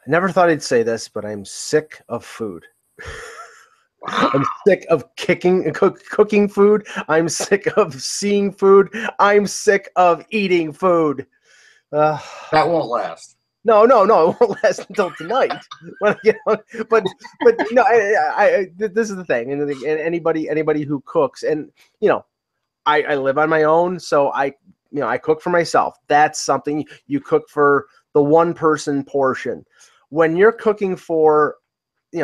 I never thought I'd say this, but I'm sick of food. I'm sick of cooking food. I'm sick of seeing food. I'm sick of eating food. That won't last. No, it won't last until tonight. When I get on, but no, this is the thing, and anybody who cooks, and I live on my own, so I cook for myself. That's something you cook for the one person portion. When you're cooking for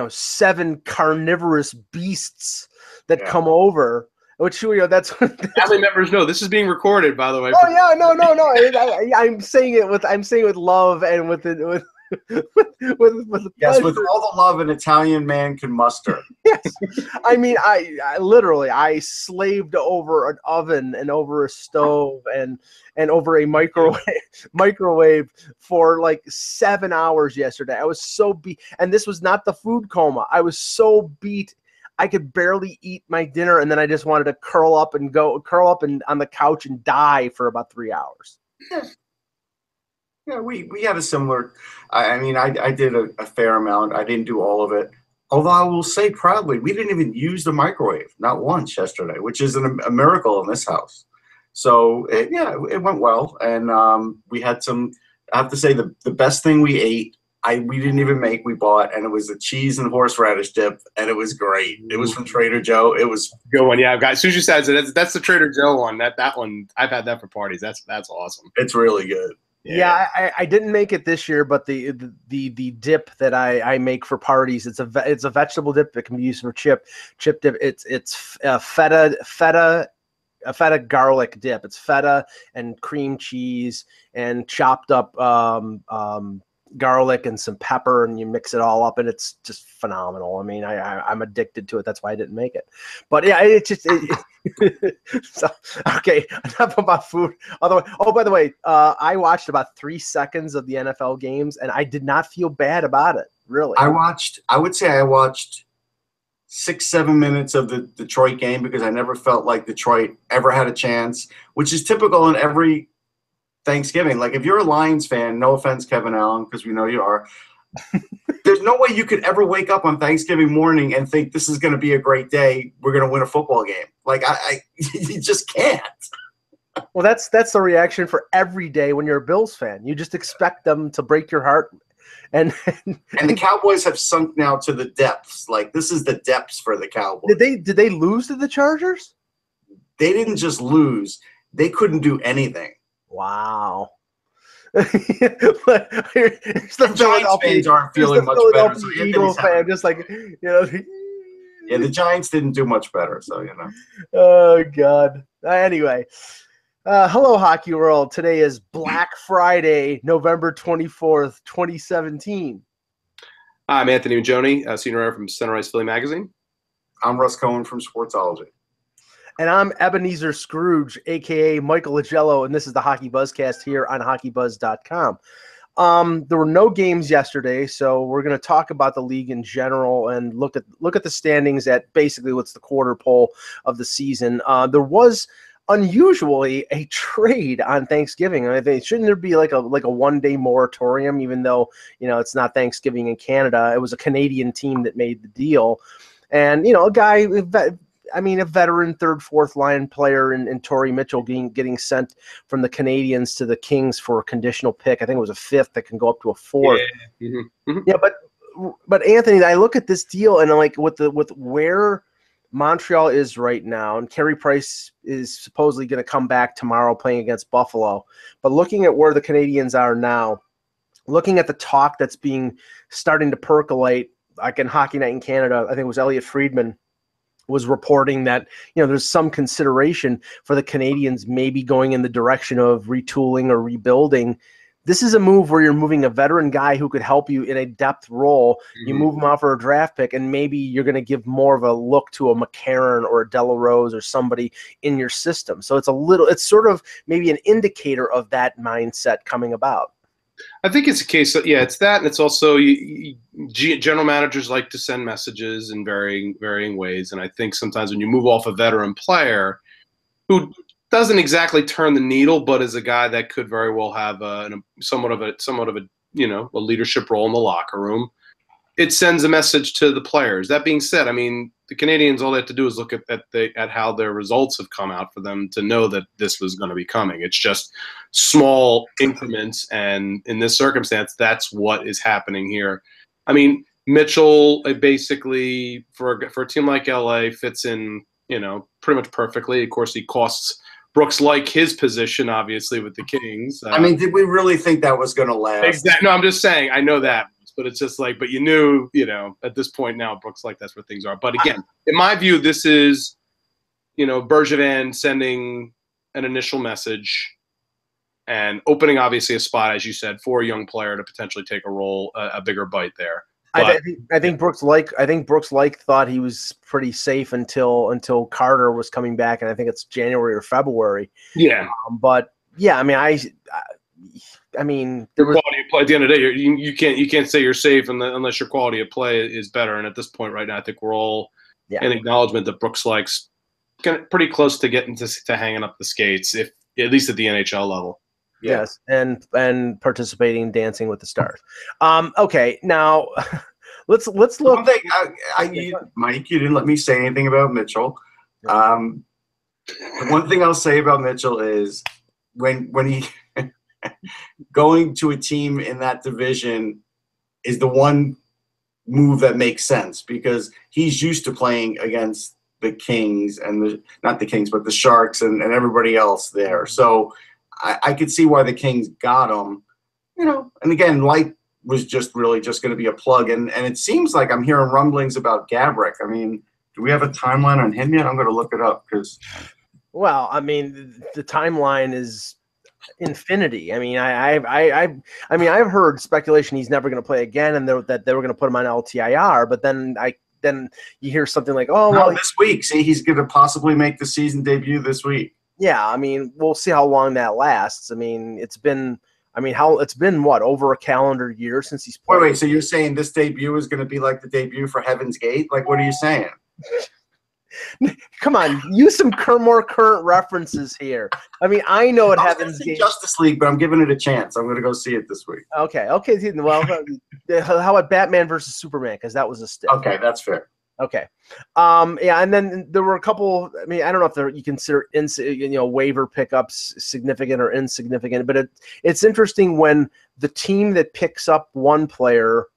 7 carnivorous beasts that come over, which that's family members know this is being recorded, by the way. Oh yeah, no. I'm saying it with love and with yes, with all the love an Italian man can muster. Yes, I mean, I literally slaved over an oven and over a stove and over a microwave for like 7 hours yesterday. I was so beat, and this was not the food coma. I was so beat. I could barely eat my dinner, and then I just wanted to curl up on the couch and die for about 3 hours. Yeah, we had a similar. I did a fair amount. I didn't do all of it. Although I will say proudly, we didn't even use the microwave, not once yesterday, which is a miracle in this house. So it went well, and we had some. I have to say the best thing we ate. We didn't even make, we bought, and it was a cheese and horseradish dip, and it was great. It was from Trader Joe. It was good one. Yeah, guys. Sushi says it. That's the Trader Joe one. That one, I've had that for parties. That's awesome. It's really good. Yeah, I didn't make it this year, but the dip that I make for parties, it's a vegetable dip that can be used for chip dip. It's feta garlic dip. It's feta and cream cheese and chopped up garlic and some pepper, and you mix it all up, and it's just phenomenal. I mean, I'm addicted to it. That's why I didn't make it. But yeah, it's just so, okay. Enough about food. By the way, I watched about 3 seconds of the NFL games, and I did not feel bad about it. Really, I would say I watched 6-7 minutes of the Detroit game because I never felt like Detroit ever had a chance, which is typical in every Thanksgiving. Like if you're a Lions fan, no offense, Kevin Allen, because we know you are, there's no way you could ever wake up on Thanksgiving morning and think this is going to be a great day. We're going to win a football game. Like you just can't. Well, that's the reaction for every day when you're a Bills fan. You just expect them to break your heart. And the Cowboys have sunk now to the depths. Like this is the depths for the Cowboys. Did they lose to the Chargers? They didn't just lose. They couldn't do anything. Wow. The Giants fans aren't feeling much better. So Eagles fan, just like yeah, the Giants didn't do much better. So Oh God. Anyway, hello, Hockey World. Today is Black Friday, November 24th, 2017. I'm Anthony Majoni, senior writer from Center Ice Philly Magazine. I'm Russ Cohen from Sportsology. And I'm Ebenezer Scrooge, a.k.a. Michael Agello, and this is the Hockey Buzzcast here on HockeyBuzz.com. There were no games yesterday, so we're going to talk about the league in general and look at the standings at basically what's the quarter pole of the season. There was unusually a trade on Thanksgiving. I think shouldn't there be like a 1-day moratorium, even though it's not Thanksgiving in Canada. It was a Canadian team that made the deal, and a guy. A veteran third, fourth line player in Torrey Mitchell getting sent from the Canadians to the Kings for a conditional pick. I think it was a 5th that can go up to a 4th. Yeah, mm-hmm. Yeah, but Anthony, I look at this deal and like with where Montreal is right now, and Carey Price is supposedly going to come back tomorrow playing against Buffalo. But looking at where the Canadians are now, looking at the talk that's starting to percolate, like in Hockey Night in Canada, I think it was Elliot Friedman was reporting that there's some consideration for the Canadians maybe going in the direction of retooling or rebuilding. This is a move where you're moving a veteran guy who could help you in a depth role. Mm-hmm. You move him out for a draft pick, and maybe you're going to give more of a look to a McCarron or a Delarose or somebody in your system. So it's sort of maybe an indicator of that mindset coming about. I think it's a case of, it's that, and it's also general managers like to send messages in varying ways, and I think sometimes when you move off a veteran player who doesn't exactly turn the needle, but is a guy that could very well have somewhat of a a leadership role in the locker room, it sends a message to the players. That being said, I mean, the Canadians, all they have to do is look at how their results have come out for them to know that this was going to be coming. It's just small increments, and in this circumstance, that's what is happening here. I mean, Mitchell basically, for a team like LA, fits in, pretty much perfectly. Of course, he costs Brooks like his position, obviously, with the Kings. I mean, did we really think that was going to last? Exactly. No, I'm just saying, I know that. But it's just like, but you knew, at this point now, Brooks like that's where things are. But again, in my view, this is, Bergevin sending an initial message and opening obviously a spot, as you said, for a young player to potentially take a role, a bigger bite there. But, I think Brooks thought he was pretty safe until Carter was coming back, and I think it's January or February. Yeah. But yeah, I mean, there was quality of play. At the end of the day, you can't say you're safe unless your quality of play is better. And at this point, right now, I think we're all in acknowledgement that Brooks likes pretty close to getting to hanging up the skates, if at least at the NHL level. Yeah. Yes, and participating in Dancing with the Stars. Okay, now let's look. One thing, Mike, you didn't let me say anything about Mitchell. The one thing I'll say about Mitchell is when he going to a team in that division is the one move that makes sense, because he's used to playing against the Kings and not the Kings, but the Sharks and everybody else there. So I could see why the Kings got him, and again, Light was just going to be a plug. And it seems like I'm hearing rumblings about Gabrick. I mean, do we have a timeline on him yet? I'm going to look it up well, I mean, the timeline is infinity. I mean, I've heard speculation he's never going to play again, and that they were going to put him on LTIR. But then you hear something like, this week. See, he's going to possibly make the season debut this week. Yeah, I mean, we'll see how long that lasts. I mean, it's been what, over a calendar year since he's played. Wait. So you're saying this debut is going to be like the debut for Heaven's Gate? Like, what are you saying? Come on, use some more current references here. I mean, I know it Heaven's Gate. Justice League, but I'm giving it a chance. I'm going to go see it this week. Okay. Well, how about Batman versus Superman? Because that was a stick. Okay, that's fair. Okay. And then there were a couple. I mean, I don't know if you consider waiver pickups significant or insignificant, but it's interesting when the team that picks up one player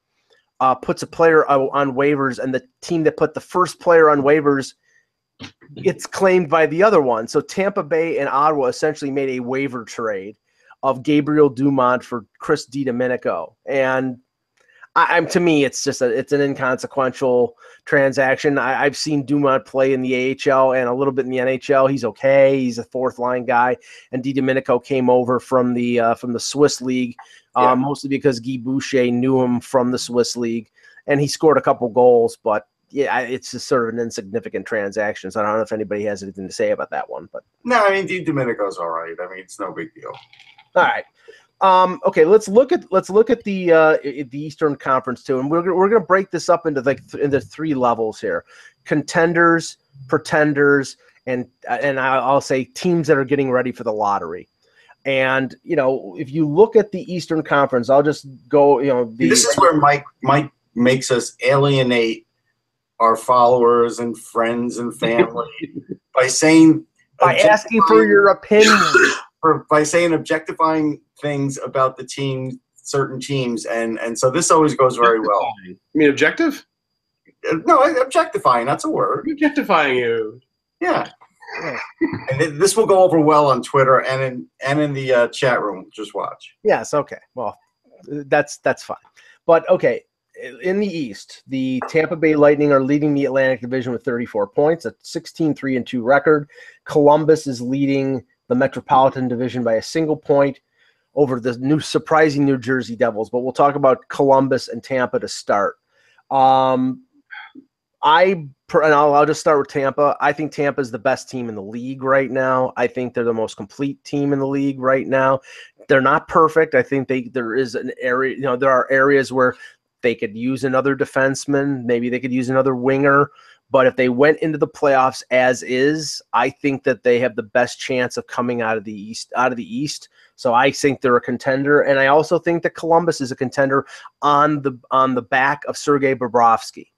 puts a player on waivers, and the team that put the first player on waivers gets claimed by the other one. So Tampa Bay and Ottawa essentially made a waiver trade of Gabriel Dumont for Chris DiDomenico, and to me, it's an inconsequential transaction. I've seen Dumont play in the AHL and a little bit in the NHL. He's okay. He's a fourth line guy, and DiDomenico came over from the Swiss league, mostly because Guy Boucher knew him from the Swiss league, and he scored a couple goals. But yeah, it's just sort of an insignificant transaction. So I don't know if anybody has anything to say about that one. But no, I mean, DiDomenico's all right. I mean, it's no big deal. All right. Okay, let's look at the Eastern Conference too, and we're gonna break this up into three levels here: contenders, pretenders, and I'll say teams that are getting ready for the lottery. And if you look at the Eastern Conference, I'll just go. This is where Mike makes us alienate our followers and friends and family by asking for your opinion. By saying objectifying things about the team, certain teams, and so this always goes very well. You mean objective? No, objectifying, that's a word. Objectifying you. Yeah. And this will go over well on Twitter and in the chat room. Just watch. Yes, okay. Well, that's fine. But okay, in the East, the Tampa Bay Lightning are leading the Atlantic Division with 34 points, a 16-3-2 record. Columbus is leading the Metropolitan Division by a single point over the surprising New Jersey Devils. But we'll talk about Columbus and Tampa to start. I'll just start with Tampa. I think Tampa is the best team in the league right now. I think they're the most complete team in the league right now. They're not perfect. I think there is an area, there are areas where they could use another defenseman. Maybe they could use another winger. But if they went into the playoffs as is, I think that they have the best chance of coming out of the East So I think they're a contender, and I also think that Columbus is a contender on the back of Sergei Bobrovsky.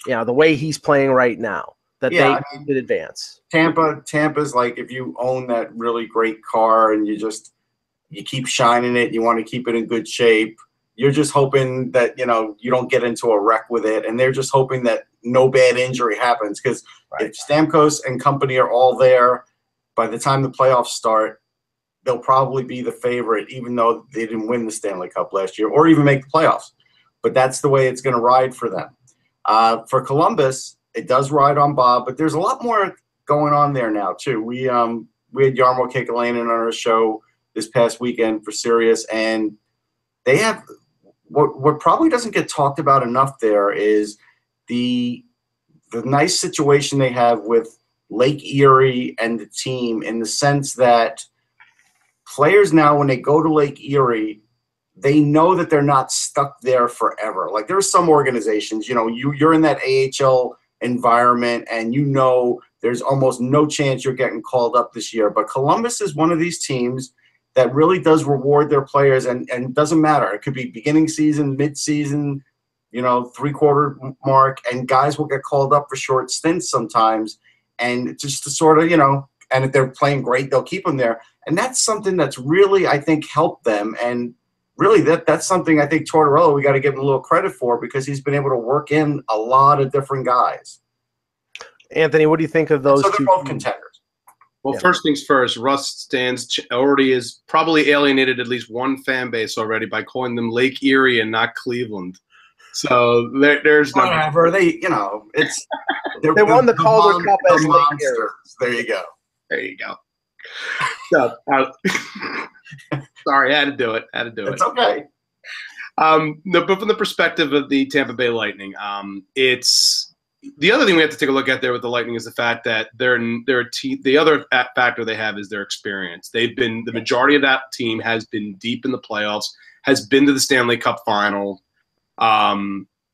The way he's playing right now, that they could advance. Tampa's like if you own that really great car and you keep shining it, you want to keep it in good shape. You're just hoping that, you don't get into a wreck with it, and they're just hoping that no bad injury happens, because if Stamkos and company are all there, by the time the playoffs start, they'll probably be the favorite, even though they didn't win the Stanley Cup last year or even make the playoffs. But that's the way it's going to ride for them. For Columbus, it does ride on Bob, but there's a lot more going on there now, too. We had Jarmo Kekalainen on our show this past weekend for Sirius, and they have what probably doesn't get talked about enough there is the nice situation they have with Lake Erie and the team, in the sense that players now, when they go to Lake Erie, they know that they're not stuck there forever. Like, there are some organizations, you're in that AHL environment and there's almost no chance you're getting called up this year. But Columbus is one of these teams that really does reward their players, and it doesn't matter. It could be beginning season, mid-season, three-quarter mark, and guys will get called up for short stints sometimes, and just to sort of, and if they're playing great, they'll keep them there. And that's something that's really, I think, helped them. And really, that's something I think Tortorella, we got to give him a little credit for, because he's been able to work in a lot of different guys. Anthony, what do you think of those two? They're both contenders. Well, first things first, Russ already is probably alienated at least one fan base already by calling them Lake Erie and not Cleveland. So there's whatever. They won the Calder Cup as Lake Erie. There you go. There you go. So, sorry, I had to do it. It's okay. But from the perspective of the Tampa Bay Lightning, it's the other thing we have to take a look at there with the Lightning is the fact that they're a team. The other factor they have is their experience. The majority of that team has been deep in the playoffs, has been to the Stanley Cup final.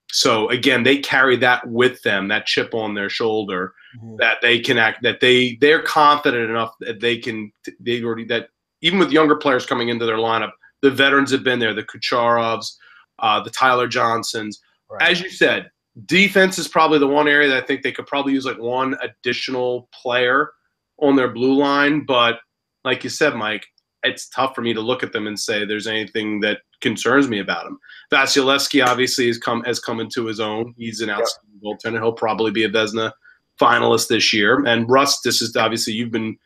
So again, they carry that with them, that chip on their shoulder, that they can act, that they're confident enough that that even with younger players coming into their lineup, the veterans have been there, the Kucherovs, the Tyler Johnsons. Right. As you said, defense is probably the one area that I think they could probably use like one additional player on their blue line. But like you said, Mike, it's tough for me to look at them and say there's anything that concerns me about him. Vasilevsky obviously has come into his own. He's an outstanding goaltender. He'll probably be a Vezina finalist this year. And Russ, this is obviously you've been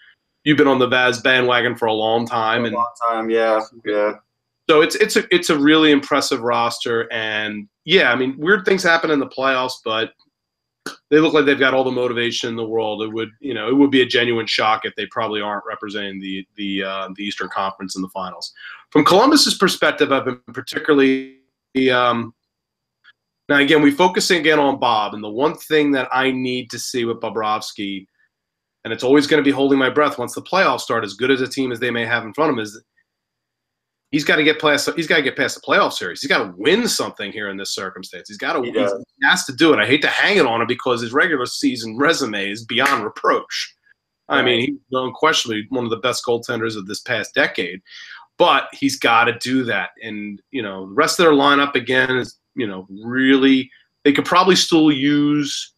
on the Vaz bandwagon for a long time. Yeah. So it's a really impressive roster, and I mean, weird things happen in the playoffs, but they look like they've got all the motivation in the world. It would be a genuine shock if they probably aren't representing the Eastern Conference in the finals. From Columbus's perspective, I've been particularly now again we focus again on Bob, and the one thing that I need to see with Bobrovsky, and it's always going to be holding my breath once the playoffs start, as good as a team as they may have in front of him, is he's got to get past the playoff series. He's got to win something here in this circumstance. He has to do it. I hate to hang it on him because his regular season resume is beyond reproach. Right. I mean, he's unquestionably one of the best goaltenders of this past decade, but he's got to do that. And, the rest of their lineup, again, is, really – they could probably still use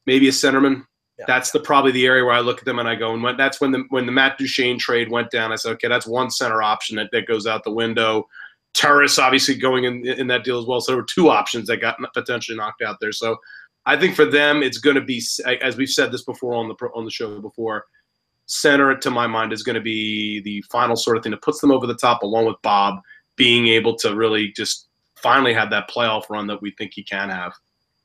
maybe a centerman. Yeah. That's probably the area where I look at them and I go, and that's when the Matt Duchene trade went down. I said, okay, that's one center option that goes out the window. Turris obviously going in that deal as well. So there were two options that got potentially knocked out there. So I think for them, it's going to be, as we've said this before on the show before, center to my mind is going to be the final sort of thing that puts them over the top, along with Bob being able to really just finally have that playoff run that we think he can have.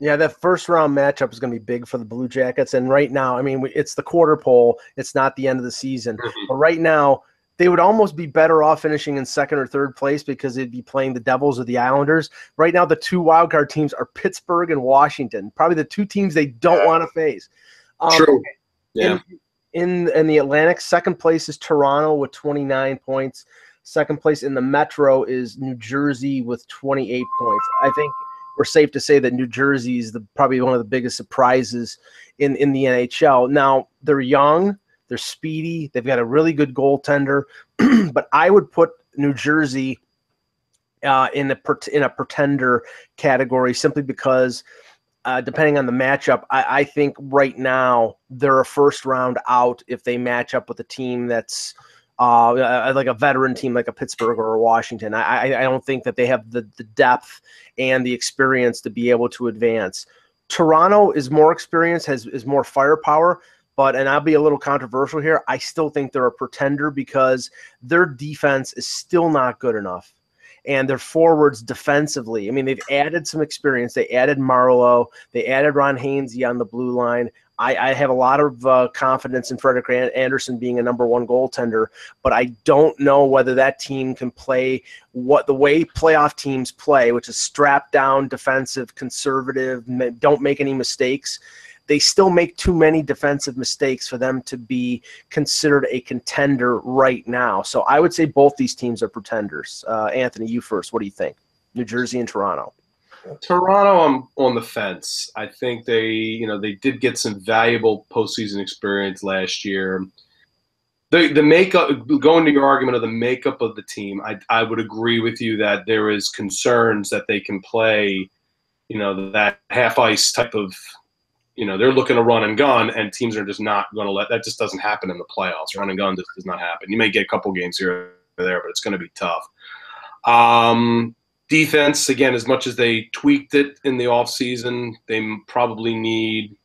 Yeah, that first-round matchup is going to be big for the Blue Jackets. And right now, I mean, it's the quarter pole. It's not the end of the season. Mm-hmm. But right now, they would almost be better off finishing in second or third place because they'd be playing the Devils or the Islanders. Right now, the two wildcard teams are Pittsburgh and Washington, probably the two teams they don't want to face. True. Yeah. In the Atlantic, second place is Toronto with 29 points. Second place in the Metro is New Jersey with 28 points. I think we're safe to say that New Jersey is probably one of the biggest surprises in the NHL. Now, they're young. They're speedy. They've got a really good goaltender. But I would put New Jersey in a pretender category simply because depending on the matchup, I think right now they're a first round out if they match up with a team that's like a veteran team like a Pittsburgh or a Washington. I don't think that they have the depth and the experience to be able to advance. Toronto is more experienced, is more firepower, and I'll be a little controversial here, I still think they're a pretender because their defense is still not good enough. And their forwards defensively, I mean, they've added some experience. They added Marleau. They added Ron Hainsey on the blue line. I have a lot of confidence in Frederik Andersen being a number one goaltender, but I don't know whether that team can play the way playoff teams play, which is strapped down, defensive, conservative, don't make any mistakes. They still make too many defensive mistakes for them to be considered a contender right now. So I would say both these teams are pretenders. Anthony, you first. What do you think? New Jersey and Toronto. Toronto, I'm on the fence. I think they did get some valuable postseason experience last year. The makeup, going to your argument of the makeup of the team, I would agree with you that there is concerns that they can play, that half ice type of, they're looking to run and gun, and teams are just not going to that just doesn't happen in the playoffs. Run and gun just does not happen. You may get a couple games here or there, but it's going to be tough. Defense, again, as much as they tweaked it in the offseason, they probably need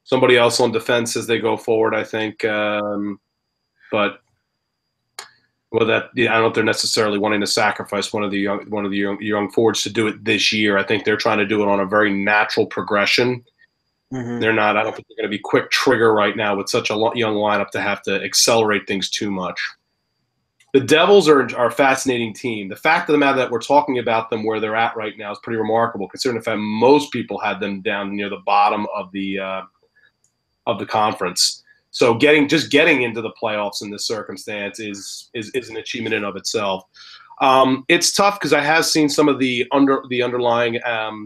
somebody else on defense as they go forward, I think. But I don't know if they're necessarily wanting to sacrifice one of the young forwards to do it this year. I think they're trying to do it on a very natural progression. Mm-hmm. They're not. I don't think they're going to be quick trigger right now with such a young lineup to have to accelerate things too much. The Devils are a fascinating team. The fact of the matter that we're talking about them where they're at right now is pretty remarkable, considering the fact most people had them down near the bottom of the conference. So getting into the playoffs in this circumstance is an achievement in of itself. It's tough because I have seen some of the underlying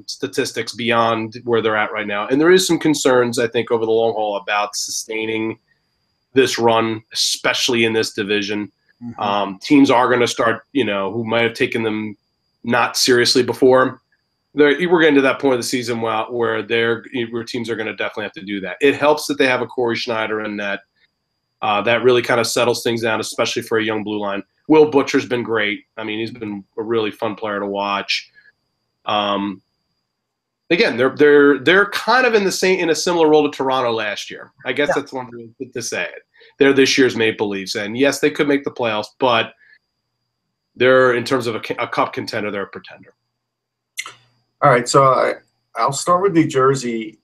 statistics beyond where they're at right now, and there is some concerns I think over the long haul about sustaining this run, especially in this division. Mm-hmm. Teams are going to start, who might have taken them not seriously before. We're getting to that point of the season where teams are going to definitely have to do that. It helps that they have a Corey Schneider in that. That really kind of settles things down, especially for a young blue line. Will Butcher's been great. I mean, he's been a really fun player to watch. Again, they're kind of in a similar role to Toronto last year. I guess that's one way to say it. They're this year's Maple Leafs, and yes, they could make the playoffs, but they're, in terms of a cup contender, they're a pretender. All right, so I'll start with New Jersey.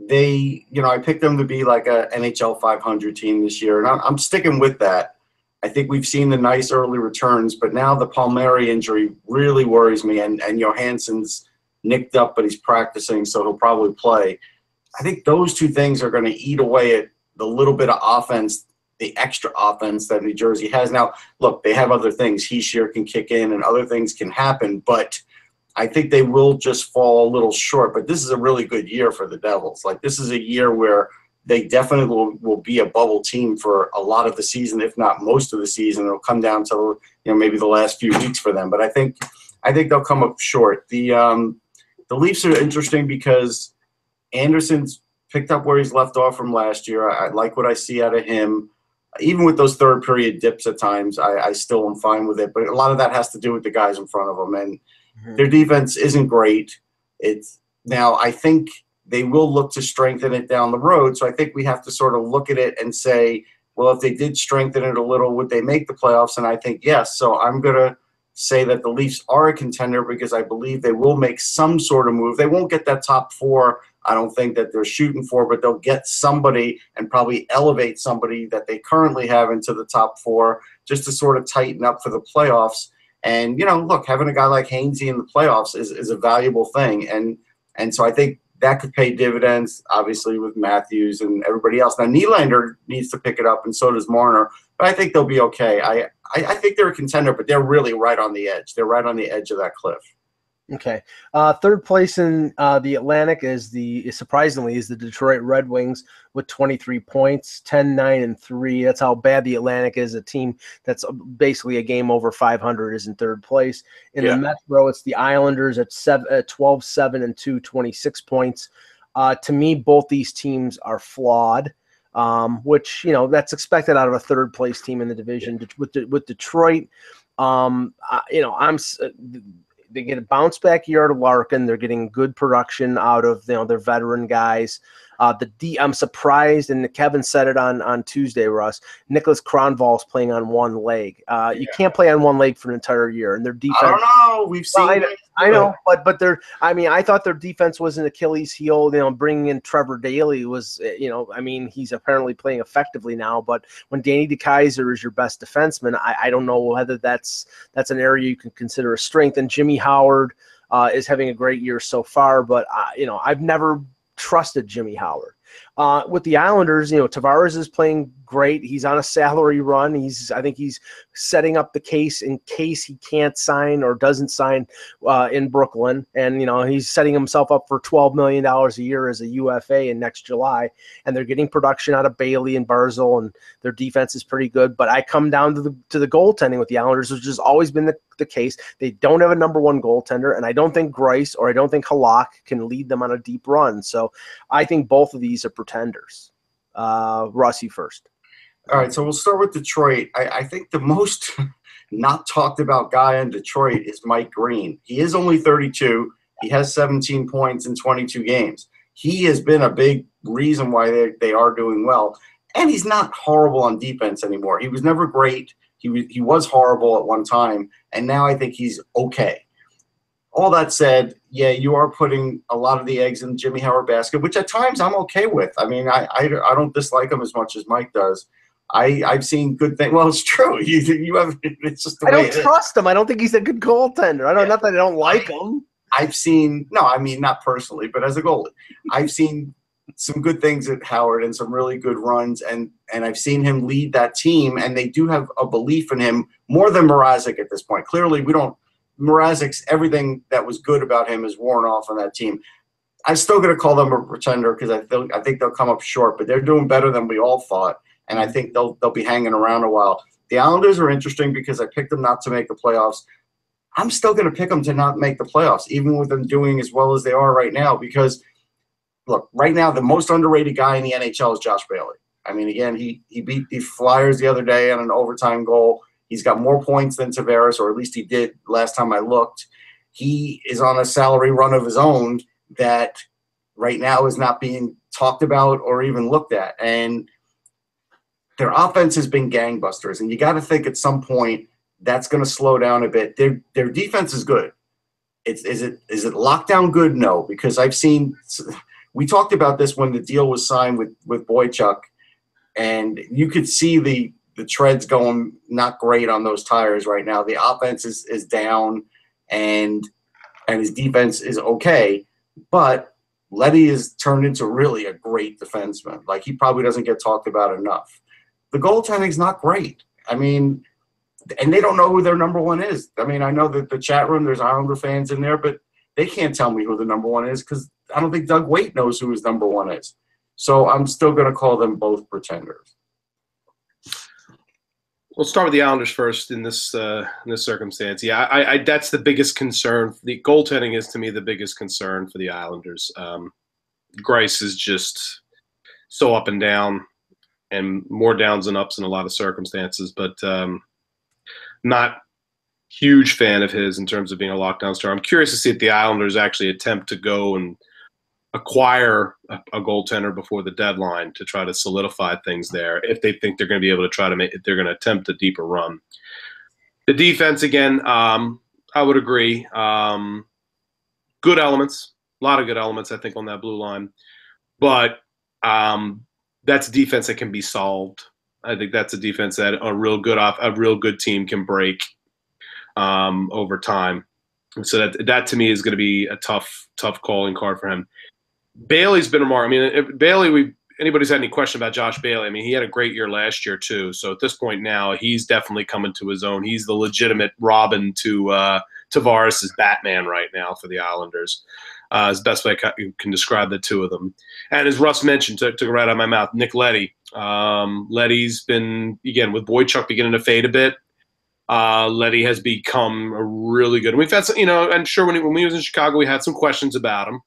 They, I picked them to be like a NHL 500 team this year, and I'm sticking with that. I think we've seen the nice early returns, but now the Palmieri injury really worries me, and Johansson's nicked up, but he's practicing, so he'll probably play. I think those two things are going to eat away at the little bit of offense, the extra offense that New Jersey has. Now, look, they have other things. Hischier can kick in and other things can happen, but I think they will just fall a little short. But this is a really good year for the Devils. Like, this is a year where they definitely will be a bubble team for a lot of the season, if not most of the season. It'll come down to maybe the last few weeks for them. But I think they'll come up short. The Leafs are interesting because Anderson's picked up where he's left off from last year. I like what I see out of him. Even with those third period dips at times, I still am fine with it. But a lot of that has to do with the guys in front of them. And their defense isn't great. Now, I think they will look to strengthen it down the road. So I think we have to sort of look at it and say, well, if they did strengthen it a little, would they make the playoffs? And I think yes. So I'm going to say that the Leafs are a contender because I believe they will make some sort of move. They won't get that top four, I don't think, that they're shooting for, but they'll get somebody and probably elevate somebody that they currently have into the top four just to sort of tighten up for the playoffs. And, look, having a guy like Hainsey in the playoffs is a valuable thing. And so I think that could pay dividends, obviously, with Matthews and everybody else. Now, Nylander needs to pick it up, and so does Marner. But I think they'll be okay. I think they're a contender, but they're really right on the edge. They're right on the edge of that cliff. Okay. Third place in the Atlantic is surprisingly the Detroit Red Wings with 23 points, 10-9-3. That's how bad the Atlantic is. A team that's basically a game over 500 is in third place. In the Metro, it's the Islanders at 12-7-2, 26 points. To me, both these teams are flawed, which, that's expected out of a third place team in the division. With Detroit, they get a bounce back year out of Larkin. They're getting good production out of their veteran guys. I'm surprised, and Kevin said it on Tuesday, Russ. Nicholas Kronwall's playing on one leg. You can't play on one leg for an entire year, and their defense. I don't know. We've seen. I know, but I thought their defense was an Achilles heel. Bringing in Trevor Daley was, he's apparently playing effectively now. But when Danny DeKeyser is your best defenseman, I don't know whether that's an area you can consider a strength. And Jimmy Howard is having a great year so far, but I've never trusted Jimmy Howard. With the Islanders, Tavares is playing great. He's on a salary run. I think he's setting up the case in case he can't sign or doesn't sign in Brooklyn. And, he's setting himself up for $12 million a year as a UFA in next July. And they're getting production out of Bailey and Barzal, and their defense is pretty good. But I come down to the goaltending with the Islanders, which has always been the case. They don't have a number one goaltender, and I don't think Grice or I don't think Halak can lead them on a deep run. So I think both of these are pretenders. Russ, you first. All right, so we'll start with Detroit. I think the most not talked about guy in Detroit is Mike Green. He is only 32. He has 17 points in 22 games. He has been a big reason why they are doing well. And he's not horrible on defense anymore. He was never great. He was horrible at one time, and now I think he's okay. All that said, yeah, you are putting a lot of the eggs in the Jimmy Howard basket, which at times I'm okay with. I mean, I don't dislike him as much as Mike does. I've seen good things. Well, it's true. You have. It's just the way. I don't trust him. I don't think he's a good goaltender. Not that I don't like him. I've seen not personally, but as a goalie, I've seen some good things at Howard and some really good runs, and I've seen him lead that team, and they do have a belief in him more than Mrazek at this point. Clearly, we don't. Mrazek's everything that was good about him is worn off on that team. I'm still going to call them a pretender because I think they'll come up short, but they're doing better than we all thought. And I think they'll be hanging around a while. The Islanders are interesting because I picked them not to make the playoffs. I'm still going to pick them to not make the playoffs, even with them doing as well as they are right now. Because, look, right now the most underrated guy in the NHL is Josh Bailey. I mean, again, he beat the Flyers the other day on an overtime goal. He's got more points than Tavares, or at least he did last time I looked. He is on a salary run of his own that right now is not being talked about or even looked at. And their offense has been gangbusters, and you got to think at some point that's going to slow down a bit. Their defense is good. Is it lockdown good? No, because I've seen – we talked about this when the deal was signed with Boychuk, and you could see the treads going not great on those tires right now. The offense is down, and his defense is okay, but Leddy has turned into really a great defenseman. Like, he probably doesn't get talked about enough. The goaltending's not great. I mean, and they don't know who their number one is. I mean, I know that the chat room, there's Islander fans in there, but they can't tell me who the number one is because I don't think Doug Waite knows who his number one is. So I'm still going to call them both pretenders. We'll start with the Islanders first in this circumstance. Yeah, I that's the biggest concern. The goaltending is, to me, the biggest concern for the Islanders. Grice is just so up and down, and more downs and ups in a lot of circumstances, but not huge fan of his in terms of being a lockdown star. I'm curious to see if the Islanders actually attempt to go and acquire a goaltender before the deadline to try to solidify things there, if they think they're going to be able to they're going to attempt a deeper run. The defense, again, I would agree. Good elements, a lot of good elements, I think, on that blue line. But that's a defense that can be solved. I think that's a defense that a real good team can break over time. So that to me is going to be a tough calling card for him. Bailey's been remarkable. I mean, Bailey, anybody's had any question about Josh Bailey, I mean, he had a great year last year too. So at this point now, he's definitely coming to his own. He's the legitimate Robin to Tavares' Batman right now for the Islanders. Is the best way I can describe the two of them. And as Russ mentioned, took it right out of my mouth, Nick Leddy. Leddy's been, again, with Boychuk beginning to fade a bit. Leddy has become a really good. And we've had some, I'm sure when we was in Chicago, we had some questions about him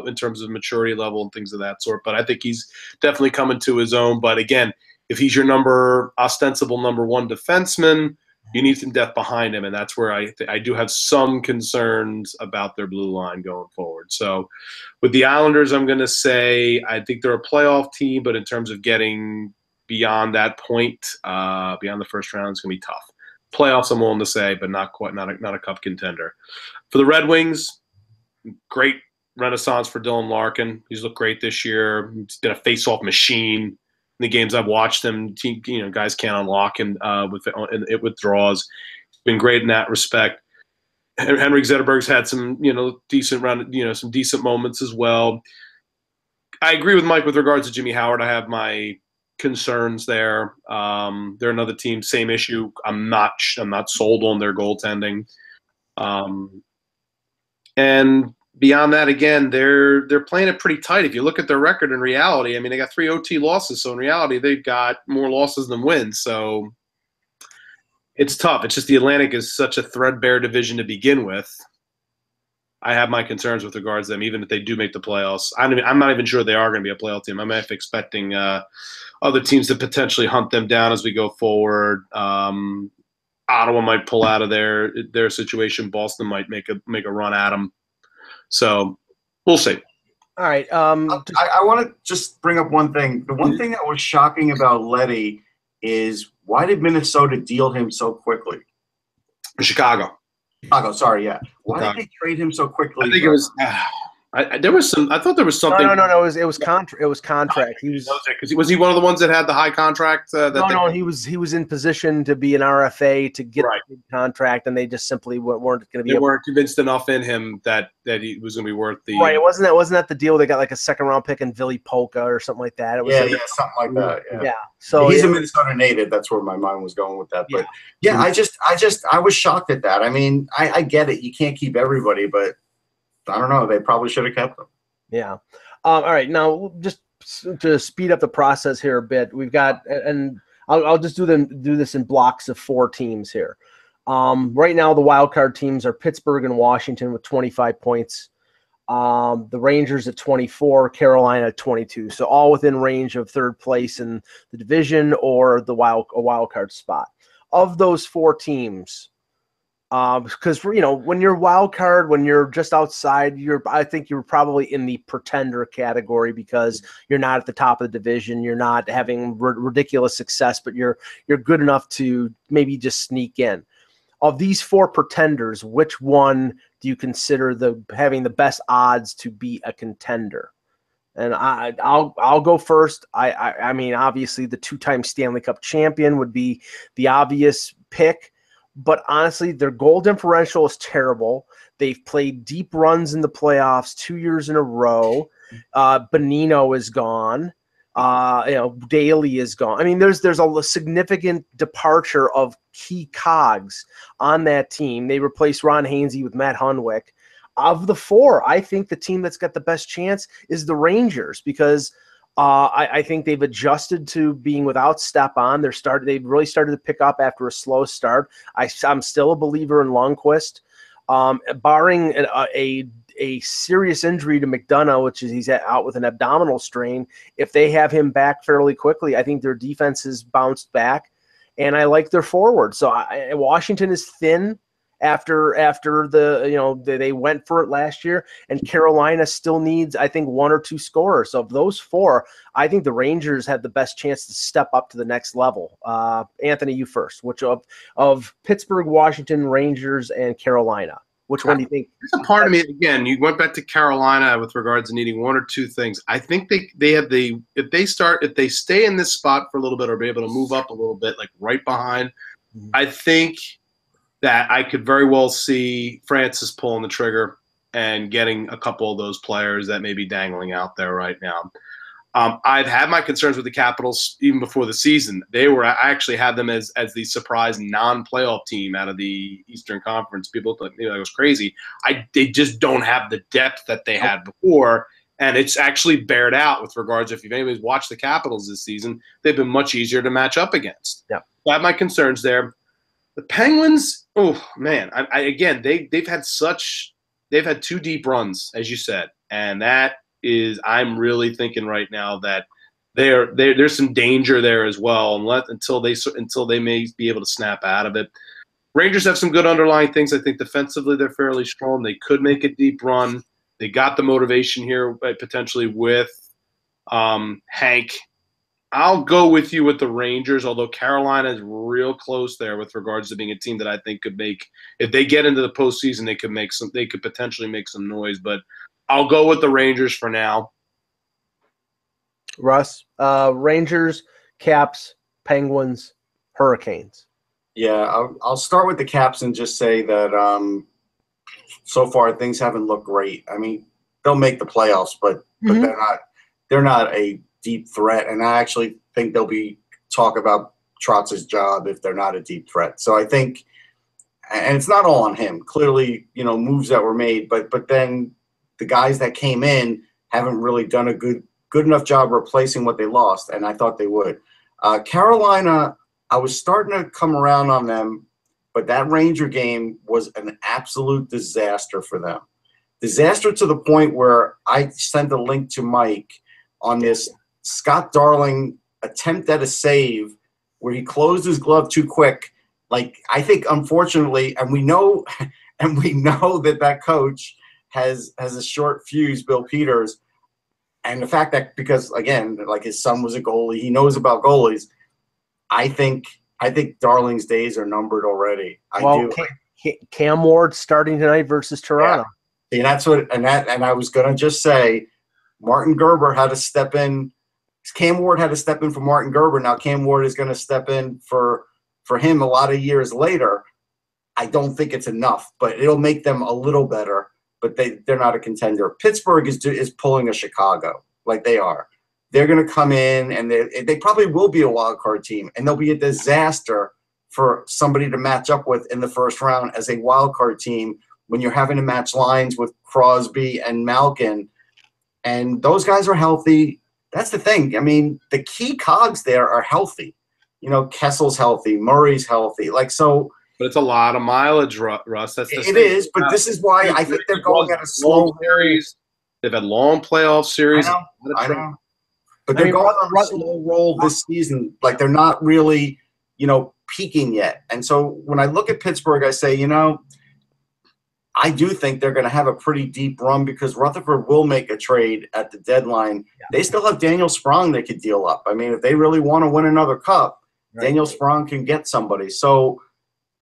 in terms of maturity level and things of that sort. But I think he's definitely coming to his own. But again, if he's your ostensible number one defenseman, you need some depth behind him, and that's where I do have some concerns about their blue line going forward. So with the Islanders, I'm going to say I think they're a playoff team, but in terms of getting beyond that point, beyond the first round, it's going to be tough. Playoffs, I'm willing to say, but not a cup contender. For the Red Wings, great renaissance for Dylan Larkin. He's looked great this year. He's been a face-off machine. In the games I've watched them, guys can't unlock him with draws. He's been great in that respect. Henrik Zetterberg's had some, some decent moments as well. I agree with Mike with regards to Jimmy Howard. I have my concerns there. They're another team, same issue. I'm not sold on their goaltending. And beyond that, again, they're playing it pretty tight. If you look at their record in reality, I mean, they got 3 OT losses. So in reality, they've got more losses than wins. So it's tough. It's just the Atlantic is such a threadbare division to begin with. I have my concerns with regards to them, even if they do make the playoffs. I'm not even sure they are going to be a playoff team. I'm expecting other teams to potentially hunt them down as we go forward. Ottawa might pull out of their situation. Boston might make a run at them. So we'll see. All right. I want to just bring up one thing. The one thing that was shocking about Leddy is why did Minnesota deal him so quickly? Chicago, sorry, yeah. Why did they trade him so quickly? I think it was. There was some. I thought there was something. No. It was contract. He was he one of the ones that had the high contract? He was in position to be an RFA to get the contract, and they just simply weren't going to be. They weren't convinced enough in him that he was going to be worth the. Right. It wasn't that the deal. They got like a second round pick in Billy Polka or something like that. It was something like that. Yeah. So he's a Minnesota native. That's where my mind was going with that. But I was shocked at that. I mean, I get it. You can't keep everybody, but. I don't know. They probably should have kept them. Yeah. All right. Now, just to speed up the process here a bit, we've got, and I'll just do this in blocks of 4 teams here. Right now, the wild card teams are Pittsburgh and Washington with 25 points. The Rangers at 24, Carolina at 22. So all within range of third place in the division or a wild card spot. Of those 4 teams. Because when you're wild card, when you're just outside, I think you're probably in the pretender category because you're not at the top of the division, you're not having ridiculous success, but you're good enough to maybe just sneak in. Of these 4 pretenders, which one do you consider having the best odds to be a contender? And I'll go first. I mean, obviously, the 2-time Stanley Cup champion would be the obvious pick. But honestly, their goal differential is terrible. They've played deep runs in the playoffs 2 years in a row. Bonino is gone. Daly is gone. I mean, there's a significant departure of key cogs on that team. They replaced Ron Hainsey with Matt Hunwick. Of the 4, I think the team that's got the best chance is the Rangers because I think they've adjusted to being without Stepan. They've really started to pick up after a slow start. I'm still a believer in Lundqvist. Barring a serious injury to McDonough, which is he's out with an abdominal strain, if they have him back fairly quickly, I think their defense has bounced back, and I like their forward. So Washington is thin. After they went for it last year, and Carolina still needs, I think, 1 or 2 scorers. So of those 4, I think the Rangers have the best chance to step up to the next level. Anthony, you first. Which of Pittsburgh, Washington, Rangers, and Carolina? Which one do you think? There's a part of me, again, you went back to Carolina with regards to needing 1 or 2 things. I think they have if they stay in this spot for a little bit or be able to move up a little bit, like right behind, I think that I could very well see Francis pulling the trigger and getting a couple of those players that may be dangling out there right now. I've had my concerns with the Capitals even before the season. I actually had them as the surprise non-playoff team out of the Eastern Conference. People thought that was crazy. They just don't have the depth that they had before, and it's actually bared out with regards. If anybody's watched the Capitals this season, they've been much easier to match up against. Yeah, so I have my concerns there. The Penguins, oh man, again they've had 2 deep runs, as you said, and that is, I'm really thinking right now that there's some danger there as well, until they may be able to snap out of it. Rangers have some good underlying things. I think defensively they're fairly strong. They could make a deep run. They got the motivation here potentially with Hank. I'll go with you with the Rangers, although Carolina is real close there with regards to being a team that I think could make, if they get into the postseason, they could potentially make some noise. But I'll go with the Rangers for now. Russ, Rangers, Caps, Penguins, Hurricanes. Yeah, I'll start with the Caps and just say that so far things haven't looked great. I mean, they'll make the playoffs, but they're not a deep threat, and I actually think there'll be talk about Trotz's job if they're not a deep threat. So I think, and it's not all on him. Clearly, moves that were made, but then the guys that came in haven't really done a good enough job replacing what they lost, and I thought they would. Carolina, I was starting to come around on them, but that Ranger game was an absolute disaster for them. Disaster to the point where I sent a link to Mike on this Scott Darling attempt at a save where he closed his glove too quick. Like, I think, unfortunately, and we know that coach has a short fuse, Bill Peters, and the fact that, because again, like, his son was a goalie, he knows about goalies. I think Darling's days are numbered already. Cam Ward starting tonight versus Toronto. Yeah. And that's what, and I was gonna just say, Martin Gerber had to step in. Cam Ward had to step in for Martin Gerber. Now Cam Ward is going to step in for him a lot of years later. I don't think it's enough, but it'll make them a little better. But they're not a contender. Pittsburgh is pulling a Chicago, like they are. They're going to come in, and they probably will be a wild card team, and they'll be a disaster for somebody to match up with in the first round as a wild card team when you're having to match lines with Crosby and Malkin. And those guys are healthy. That's the thing. I mean, the key cogs there are healthy. Kessel's healthy. Murray's healthy. But it's a lot of mileage, Russ. That's it is, but this is why I think they're going at a slow series. They've had long playoff series. I know. But they're going on a slow roll this season. Like, they're not really, peaking yet. And so when I look at Pittsburgh, I say, I do think they're going to have a pretty deep run because Rutherford will make a trade at the deadline. Yeah. They still have Daniel Sprong they could deal up. I mean, if they really want to win another cup, Daniel Sprong can get somebody. So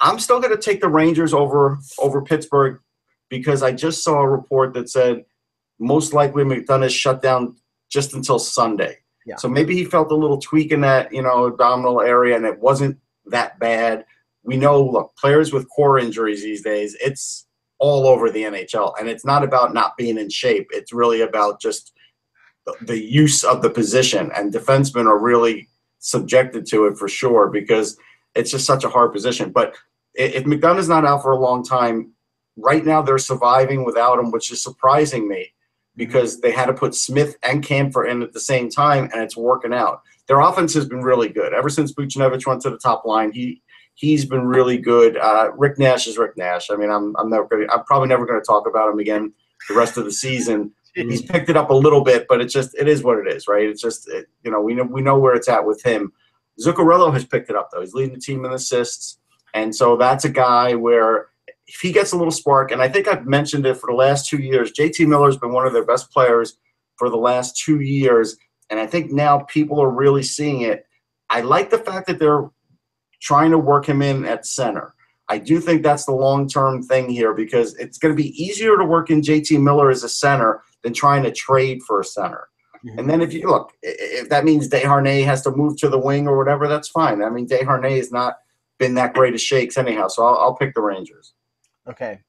I'm still going to take the Rangers over Pittsburgh because I just saw a report that said most likely McDonough's shut down just until Sunday. Yeah. So maybe he felt a little tweak in that, abdominal area, and it wasn't that bad. We know, look, players with core injuries these days, it's all over the NHL. And it's not about not being in shape. It's really about just the use of the position. And defensemen are really subjected to it for sure because it's just such a hard position. But if McDonough's not out for a long time, right now they're surviving without him, which is surprising me because they had to put Smith and Camphor in at the same time, and it's working out. Their offense has been really good. Ever since Buchnevich went to the top line, he's been really good. Rick Nash is Rick Nash. I mean, I'm probably never going to talk about him again the rest of the season. He's picked it up a little bit, but it is what it is, right? It's just we know where it's at with him. Zuccarello has picked it up though. He's leading the team in assists, and so that's a guy where if he gets a little spark, and I think I've mentioned it for the last 2 years, JT Miller's been one of their best players for the last 2 years, and I think now people are really seeing it. I like the fact that they're trying to work him in at center. I do think that's the long-term thing here because it's going to be easier to work in JT Miller as a center than trying to trade for a center. Mm-hmm. And then if that means Desharnais has to move to the wing or whatever, that's fine. I mean, Desharnais has not been that great of shakes anyhow, so I'll pick the Rangers. Okay.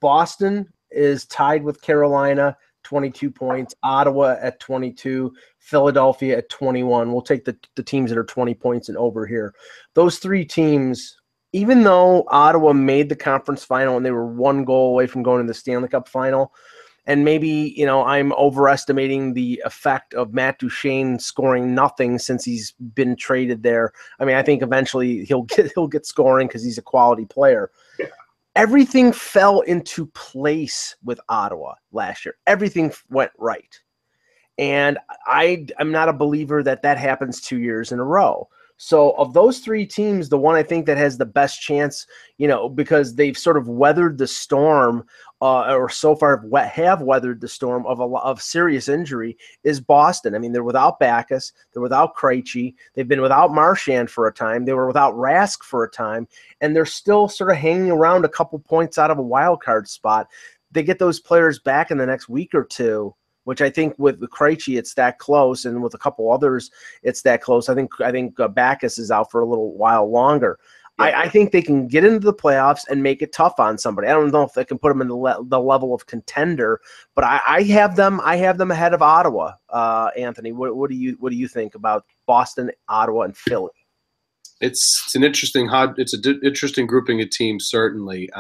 Boston is tied with Carolina, 22 points, Ottawa at 22, Philadelphia at 21. We'll take the teams that are 20 points and over here. Those three teams, even though Ottawa made the conference final and they were one goal away from going to the Stanley Cup final, and maybe, I'm overestimating the effect of Matt Duchene scoring nothing since he's been traded there. I mean, I think eventually he'll get scoring because he's a quality player. Yeah. Everything fell into place with Ottawa last year. Everything went right. And I'm not a believer that happens 2 years in a row. So of those three teams, the one I think that has the best chance, because they've sort of weathered the storm, or so far have weathered the storm of serious injury, is Boston. I mean, they're without Backes, they're without Krejci, they've been without Marchand for a time, they were without Rask for a time, and they're still sort of hanging around a couple points out of a wild card spot. They get those players back in the next week or two, which I think with Krejci it's that close, and with a couple others it's that close. I think Backes is out for a little while longer. Yeah. I think they can get into the playoffs and make it tough on somebody. I don't know if they can put them in the level of contender, but I have them ahead of Ottawa. Anthony, what do you think about Boston, Ottawa, and Philly? It's an interesting grouping of teams, certainly.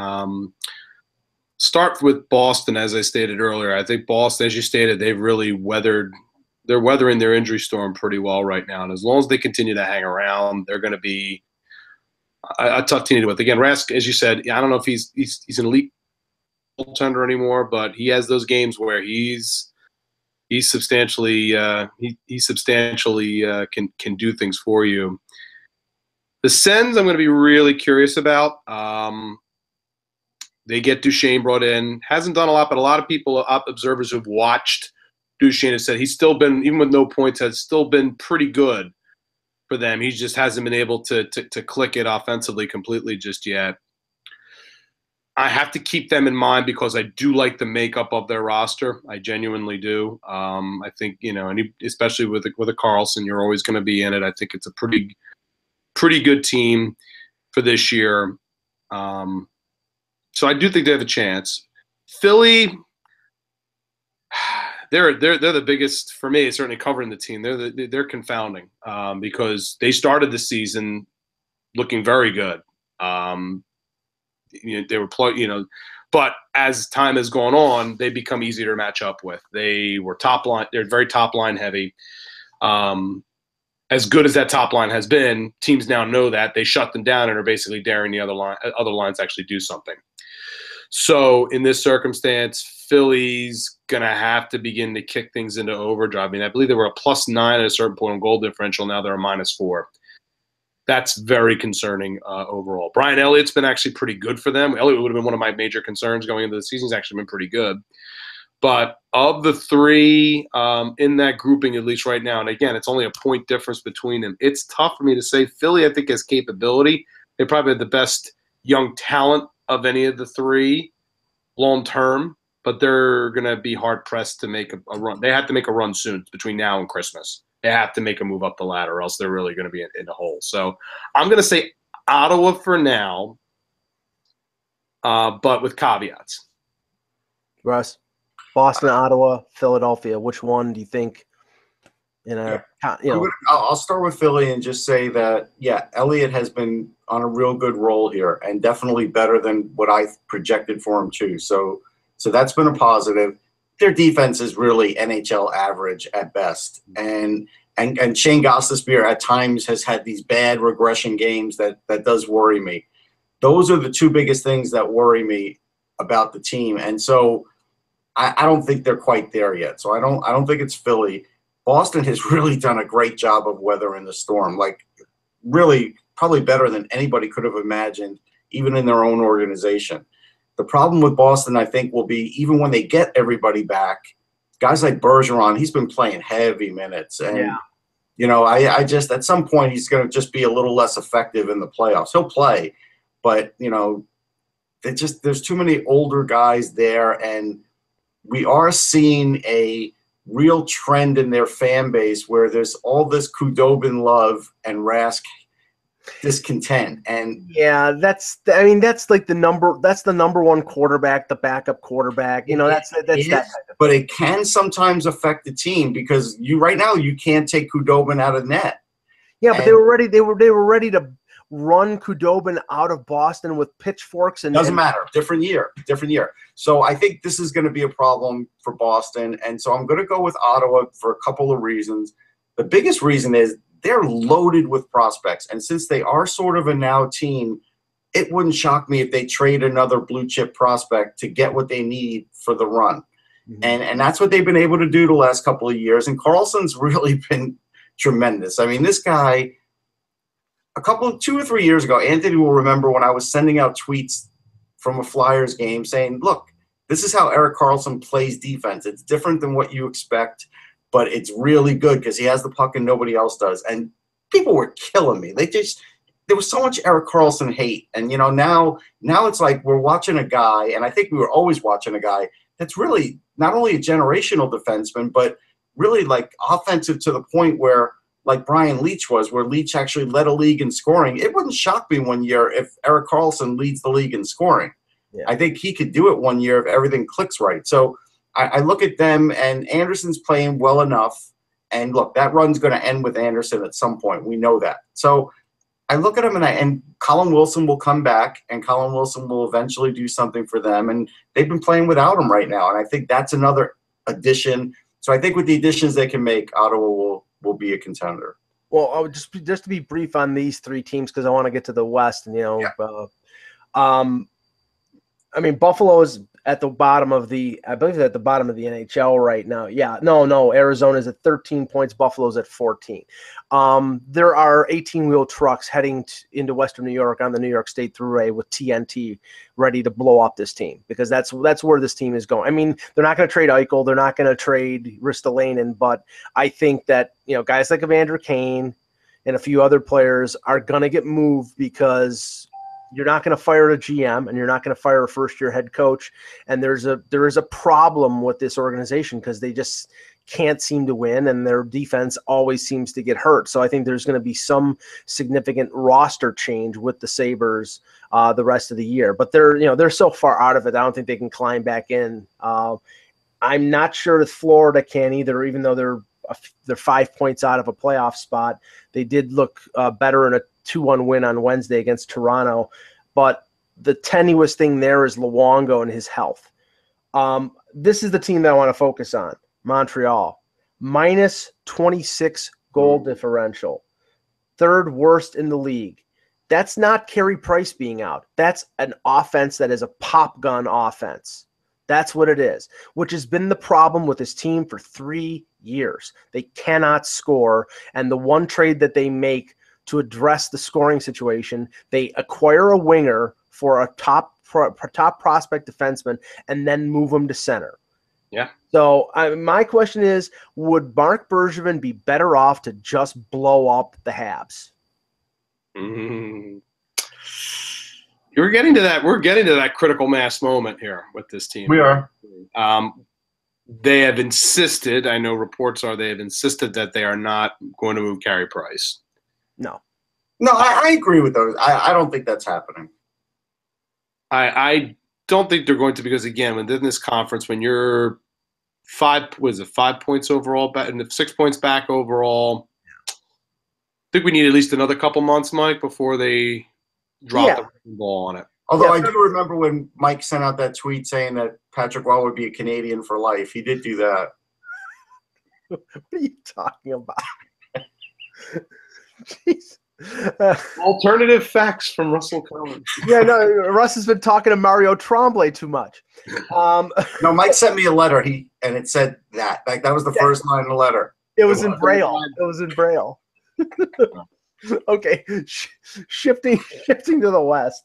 Start with Boston, as I stated earlier. I think Boston, as you stated, they're weathering their injury storm pretty well right now. And as long as they continue to hang around, they're going to be a tough team to deal with. Again, Rask, as you said, I don't know if he's an elite goaltender anymore, but he has those games where he's substantially can do things for you. The Sens, I'm going to be really curious about. They get Duchene brought in. Hasn't done a lot, but a lot of people, observers who've watched Duchene, have said he's still been, even with no points, has still been pretty good for them. He just hasn't been able to click it offensively completely just yet. I have to keep them in mind because I do like the makeup of their roster. I genuinely do. I think, and especially with a Carlson, you're always going to be in it. I think it's a pretty good team for this year. So I do think they have a chance. Philly, they're the biggest for me. Certainly covering the team. They're confounding because they started the season looking very good. They were but as time has gone on, they become easier to match up with. They were top line. They're very top line heavy. As good as that top line has been, teams now know that they shut them down and are basically daring the other lines to actually do something. So in this circumstance, Philly's going to have to begin to kick things into overdrive. I mean, I believe they were a +9 at a certain point on goal differential. Now they're a -4. That's very concerning overall. Brian Elliott's been actually pretty good for them. Elliott would have been one of my major concerns going into the season. He's actually been pretty good. But of the three in that grouping, at least right now, and again, it's only a point difference between them, it's tough for me to say. Philly, I think, has capability. They probably have the best young talent of any of the three long term, but they're going to be hard-pressed to make a run. They have to make a run soon between now and Christmas. They have to make a move up the ladder, or else they're really going to be in a hole. So I'm going to say Ottawa for now, but with caveats. Russ, Boston, Ottawa, Philadelphia. Which one do you think? I'll start with Philly and just say that, Elliott has been on a real good roll here and definitely better than what I projected for him too. So that's been a positive. Their defense is really NHL average at best. And Shane Gostisbehere at times has had these bad regression games that does worry me. Those are the two biggest things that worry me about the team. And so I don't think they're quite there yet. So I don't think it's Philly. Boston has really done a great job of weathering the storm, like really probably better than anybody could have imagined, even in their own organization. The problem with Boston, I think, will be even when they get everybody back, guys like Bergeron, he's been playing heavy minutes. And, I just at some point he's going to just be a little less effective in the playoffs. He'll play, but, there's too many older guys there. And we are seeing a real trend in their fan base where there's all this Khudobin love and Rask discontent. And yeah, that's like the number one quarterback, the backup quarterback. That's that kind of. But it can sometimes affect the team because right now you can't take Khudobin out of net. Yeah, but they were ready. They were ready to run Khudobin out of Boston with pitchforks and doesn't matter. Different year. So I think this is going to be a problem for Boston, and so I'm going to go with Ottawa for a couple of reasons. The biggest reason is they're loaded with prospects, and since they are sort of a now team, it wouldn't shock me if they trade another blue chip prospect to get what they need for the run. Mm-hmm. And that's what they've been able to do the last couple of years. And Carlson's really been tremendous. I mean, this guy, 2 or 3 years ago, Anthony will remember when I was sending out tweets from a Flyers game saying, look, this is how Erik Karlsson plays defense. It's different than what you expect, but it's really good because he has the puck and nobody else does. And people were killing me. There was so much Erik Karlsson hate. And, now it's like we're watching a guy, and I think we were always watching a guy that's really not only a generational defenseman, but really like offensive to the point where, like Brian Leetch was, where Leetch actually led a league in scoring. It wouldn't shock me one year if Erik Karlsson leads the league in scoring. Yeah. I think he could do it one year if everything clicks right. So I look at them, and Anderson's playing well enough. And look, that run's going to end with Anderson at some point. We know that. So I look at him, and Colin Wilson will come back, and Colin Wilson will eventually do something for them. And they've been playing without him right now. And I think that's another addition. So I think with the additions they can make, Ottawa will be a contender. Well, just to be brief on these three teams, because I want to get to the West, and Buffalo is at the bottom of I believe they're at the bottom of the NHL right now. Yeah, no, Arizona's at 13 points, Buffalo's at 14. There are 18-wheel trucks heading into Western New York on the New York State Thruway with TNT ready to blow up this team, because that's where this team is going. I mean, they're not going to trade Eichel, they're not going to trade Ristolainen, but I think that guys like Evander Kane and a few other players are going to get moved, because you're not going to fire a GM and you're not going to fire a first-year head coach. And there is a problem with this organization because they just can't seem to win, and their defense always seems to get hurt. So I think there's going to be some significant roster change with the Sabres the rest of the year. But they're so far out of it, I don't think they can climb back in. I'm not sure that Florida can either, even though they're 5 points out of a playoff spot. They did look better in a 2-1 win on Wednesday against Toronto, but the tenuous thing there is Luongo and his health. This is the team that I want to focus on, Montreal. Minus 26 goal differential, third worst in the league. That's not Carey Price being out. That's an offense that is a pop gun offense. That's what it is, which has been the problem with this team for 3 years. They cannot score, and the one trade that they make to address the scoring situation, they acquire a winger for a top prospect defenseman and then move him to center. Yeah. So my question is, would Mark Bergevin be better off to just blow up the Habs? Mm-hmm. We're getting to that critical mass moment here with this team. We are. They have insisted, I know reports are they have insisted that they are not going to move Carey Price. No, I agree with those. I don't think that's happening. I don't think they're going to, because again, within this conference, when you're 5 points overall, and 6 points back overall, I think we need at least another couple months, Mike, before they drop the ball on it. Although I do remember when Mike sent out that tweet saying that Patrick Roy would be a Canadian for life. He did do that. What are you talking about? Jeez. Alternative facts from Russell Cohen. Yeah, no, Russ has been talking to Mario Tremblay too much. No, Mike sent me a letter. And it said that. Like, that was the first line of the letter. It was in Braille. Okay, shifting to the West.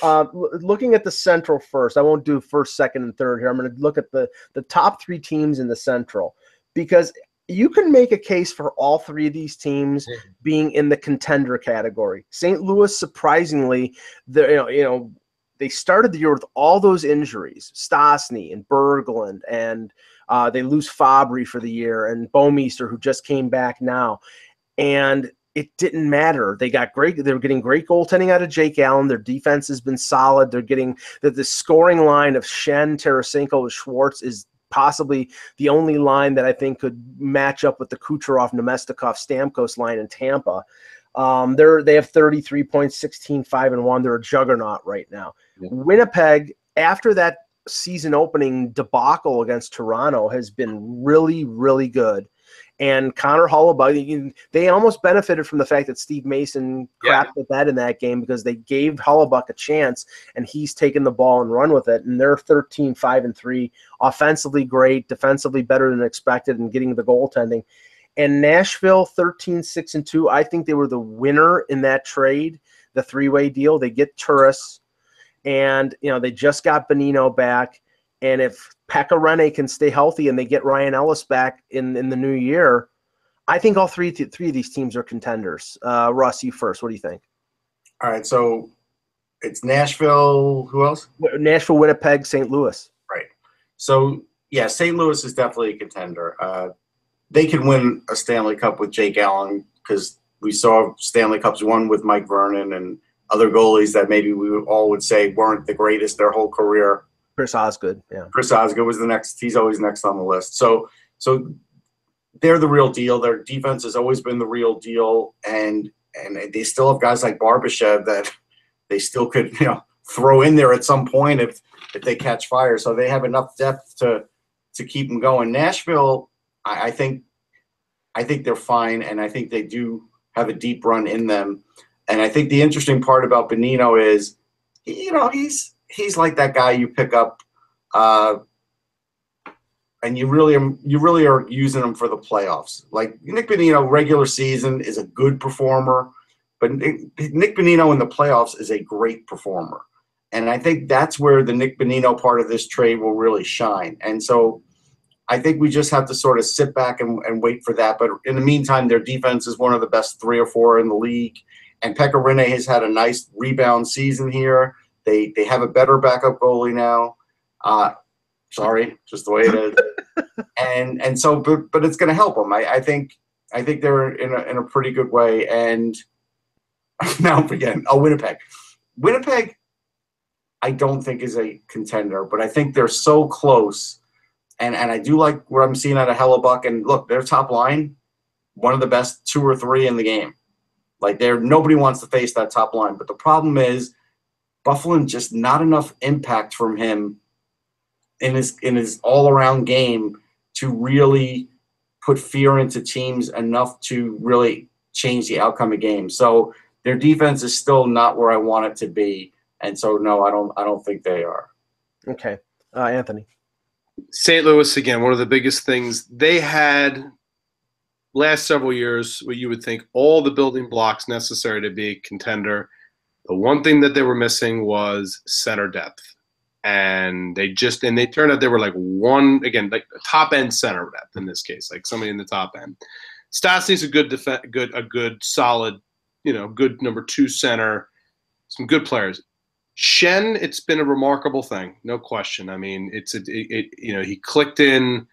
Looking at the Central first. I won't do first, second, and third here. I'm going to look at the top 3 teams in the Central, because you can make a case for all 3 of these teams being in the contender category. St. Louis, surprisingly, they started the year with all those injuries, Stastny and Berglund, and they lose Fabry for the year, and Bouwmeester, who just came back now. And it didn't matter. They were getting great goaltending out of Jake Allen. Their defense has been solid. They're getting the scoring line of Shen, Tarasenko, Schwartz is possibly the only line that I think could match up with the Kucherov, Nemestikov, Stamkos line in Tampa. They have 33 points, 16, 5-1. They're a juggernaut right now. Yeah. Winnipeg, after that season opening debacle against Toronto, has been really, really good. And Connor Hellebuyck, they almost benefited from the fact that Steve Mason crapped at that in that game, because they gave Hellebuyck a chance, and he's taken the ball and run with it. And they're 13-5-3, offensively great, defensively better than expected, and getting the goaltending. And Nashville, 13-6-2. I think they were the winner in that trade, the three-way deal. They get Turris, and they just got Bonino back. And if Pekka Rinne can stay healthy and they get Ryan Ellis back in the new year, I think all three of these teams are contenders. Russ, you first. What do you think? All right, so it's Nashville. Who else? Nashville, Winnipeg, St. Louis. Right. So, yeah, St. Louis is definitely a contender. They can win a Stanley Cup with Jake Allen, because we saw Stanley Cups won with Mike Vernon and other goalies that maybe we all would say weren't the greatest their whole career. Chris Osgood, yeah. Chris Osgood was the next. He's always next on the list. So they're the real deal. Their defense has always been the real deal, and they still have guys like Barbashev that they still could throw in there at some point if they catch fire. So they have enough depth to keep them going. Nashville, I think they're fine, and I think they do have a deep run in them. And I think the interesting part about Bonino is, he's like that guy you pick up, and you really are using him for the playoffs. Like Nick Bonino, regular season is a good performer, but Nick Bonino in the playoffs is a great performer. And I think that's where the Nick Bonino part of this trade will really shine. And so I think we just have to sort of sit back and wait for that. But in the meantime, their defense is one of the best 3 or 4 in the league. And Pekka Rinne has had a nice rebound season here. They have a better backup goalie now. Sorry, just the way it is. and so, but it's going to help them. I think they're in a pretty good way. And now again, Winnipeg. Winnipeg, I don't think is a contender, but I think they're so close. And I do like what I'm seeing out of Hellebuyck. And look, their top line, one of the best 2 or 3 in the game. Like nobody wants to face that top line. But the problem is, Buffalo, just not enough impact from him in his all-around game to really put fear into teams enough to really change the outcome of games. So their defense is still not where I want it to be, and so no, I don't think they are. Okay, Anthony. St. Louis again. One of the biggest things they had last several years, what you would think all the building blocks necessary to be a contender. The one thing that they were missing was center depth. And they turned out they were like like top end center depth in this case, like somebody in the top end. Stastny's a good solid, good number 2 center, some good players. Shen, it's been a remarkable thing, no question. I mean, he clicked in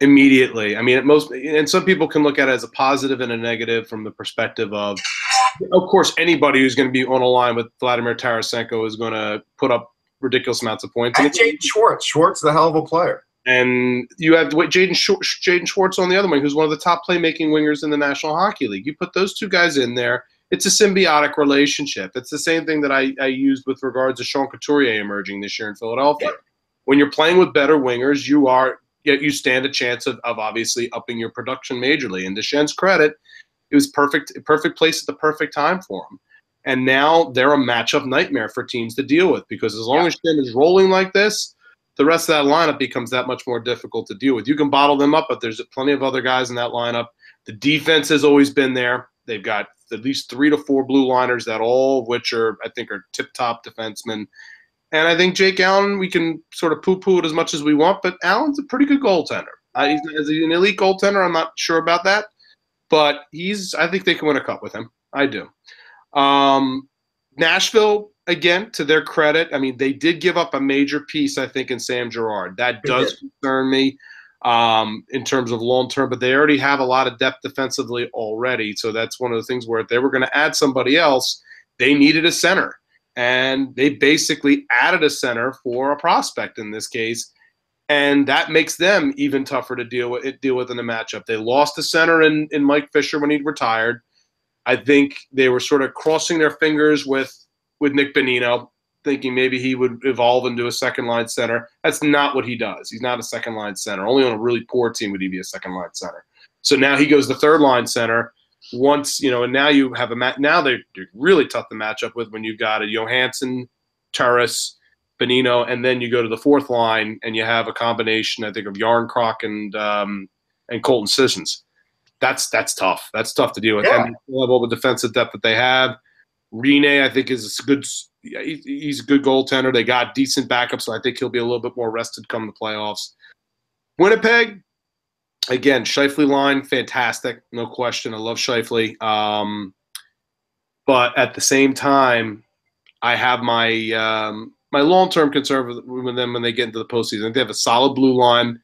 immediately. I mean, and some people can look at it as a positive and a negative from the perspective of course, anybody who's going to be on a line with Vladimir Tarasenko is going to put up ridiculous amounts of points. And Jaden Schwartz. Schwartz is a hell of a player. And you have Jaden Schwartz on the other wing, who's one of the top playmaking wingers in the National Hockey League. You put those 2 guys in there, it's a symbiotic relationship. It's the same thing that I used with regards to Sean Couturier emerging this year in Philadelphia. Yep. When you're playing with better wingers, you stand a chance of obviously upping your production majorly. And to Shen's credit, it was perfect place at the perfect time for him. And now they're a matchup nightmare for teams to deal with, because as long as Shen is rolling like this, the rest of that lineup becomes that much more difficult to deal with. You can bottle them up, but there's plenty of other guys in that lineup. The defense has always been there. They've got at least 3 to 4 blue liners, that all of which are tip-top defensemen. And I think Jake Allen, we can sort of poo-poo it as much as we want, but Allen's a pretty good goaltender. He's an elite goaltender. I'm not sure about that. But I think they can win a cup with him. I do. Nashville, again, to their credit, I mean, they did give up a major piece, I think, in Sam Girard. That does concern me. in terms of long term, but they already have a lot of depth defensively already. So that's one of the things where if they were going to add somebody else, they needed a center. And they basically added a center for a prospect in this case. And that makes them even tougher to deal with in the matchup. They lost the center in Mike Fisher when he retired. I think they were sort of crossing their fingers with Nick Bonino, thinking maybe he would evolve into a second-line center. That's not what he does. He's not a second-line center. Only on a really poor team would he be a second-line center. So now he goes to third-line center. Once, and now you have now they're really tough to match up with when you've got a Johansson, Turris, Bonino, and then you go to the fourth line and you have a combination, I think, of Yarncroc and Colton Sissons. That's tough. That's tough to deal with. Yeah. And the level of defensive depth that they have. Rene, I think, is a good. He's a good goaltender. They got decent backups, so I think he'll be a little bit more rested come the playoffs. Winnipeg, again, Scheifele line, fantastic, no question. I love Scheifele. But at the same time, I have my my long-term concern with them when they get into the postseason. I think they have a solid blue line.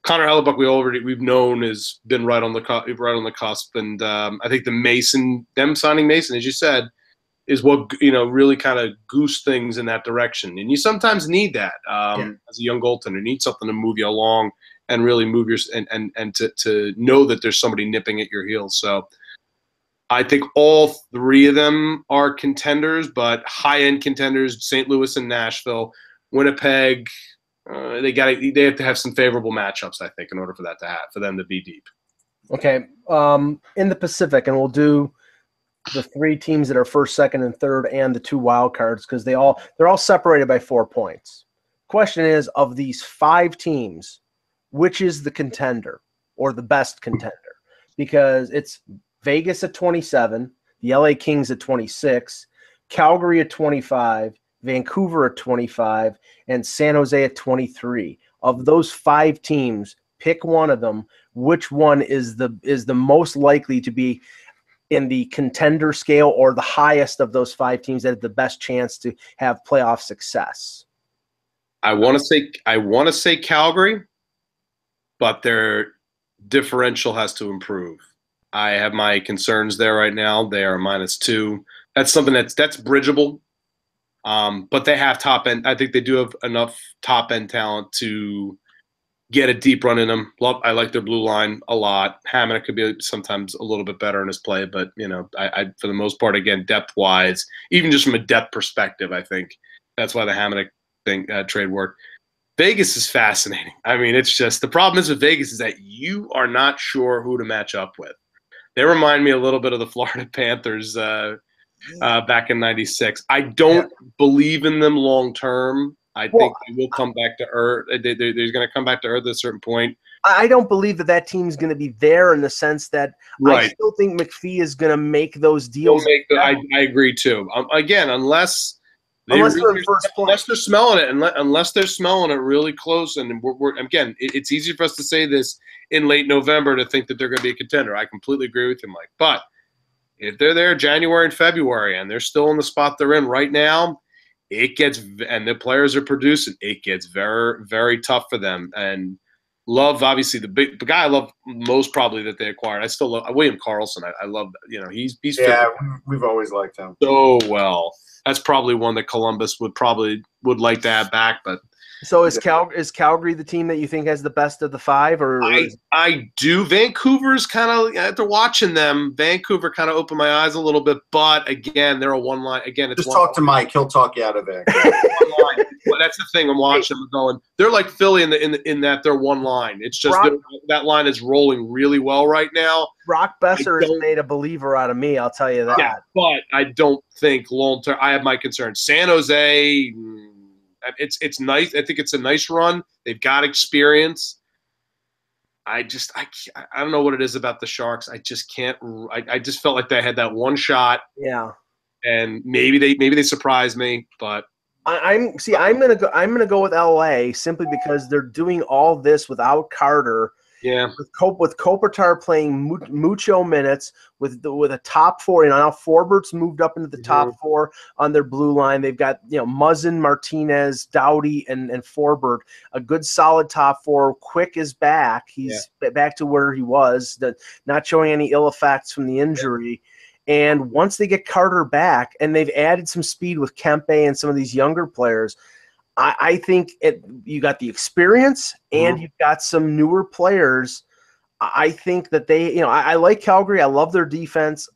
Connor Hellebuck, we've known has been right on the cusp, and I think them signing Mason, as you said, is what really kind of goose things in that direction. And you sometimes need that as a young goaltender. You need something to move you along and really move your and to know that there's somebody nipping at your heels. So I think all three of them are contenders, but high-end contenders: St. Louis and Nashville. Winnipeg, they have to have some favorable matchups, I think, in order for them to be deep. Okay, in the Pacific, and we'll do the three teams that are first, second, and third, and the two wild cards, because they're all separated by 4 points. Question is, of these 5 teams, which is the contender or the best contender? Because it's Vegas at 27, the LA Kings at 26, Calgary at 25, Vancouver at 25, and San Jose at 23. Of those 5 teams, pick one of them. Which one is the most likely to be in the contender scale, or the highest of those 5 teams that have the best chance to have playoff success? I want to say Calgary, but their differential has to improve. I have my concerns there right now. They are -2. That's something that's bridgeable. But they have top end. I think they do have enough top end talent to get a deep run in them. I like their blue line a lot. Hamannik could be sometimes a little bit better in his play, but I for the most part, again, depth wise, even just from a depth perspective, I think that's why the Hamannik trade worked. Vegas is fascinating. I mean, it's just the problem is with Vegas is that you are not sure who to match up with. They remind me a little bit of the Florida Panthers back in '96. I don't believe in them long term. I think they will come back to earth. They're going to come back to earth at a certain point. I don't believe that team's going to be there in the sense that I still think McPhee is going to make those deals. I agree too. Again, unless they're smelling it, unless they're smelling it really close, and again, it's easy for us to say this in late November to think that they're going to be a contender. I completely agree with you, Mike. But if they're there January and February and they're still in the spot they're in right now, and the players are producing, it gets very, very tough for them. And love, obviously, the guy I love most probably that they acquired. I still love William Karlsson. I love that. He's we've always liked him so well. That's probably one that Columbus would like to have back. But so is Calgary the team that you think has the best of the 5? Or I do. Vancouver's kind of, after watching them, Vancouver kind of opened my eyes a little bit. But again, they're a one line. Again, it's just talk to Mike. He'll talk you out of it. Well, that's the thing. I'm watching them going. They're like Philly in that they're one line. It's just that line is rolling really well right now. Brock Besser has made a believer out of me. I'll tell you that. Yeah, but I don't think long term. I have my concerns. San Jose. It's nice. I think it's a nice run. They've got experience. I don't know what it is about the Sharks. I just can't. I just felt like they had that one shot. Yeah. And maybe they surprised me, but I'm gonna go with LA simply because they're doing all this without Carter, Yeah. With Kopitar playing mucho minutes with a top four, now Forbert's moved up into the top four on their blue line. They've got Muzzin, Martinez, Doughty, and Forbert, a good solid top four. Quick is back; he's back to where he was, not showing any ill effects from the injury. And once they get Carter back, and they've added some speed with Kempe and some of these younger players, I think you got the experience and you've got some newer players. I think that they, I like Calgary. I love their defense,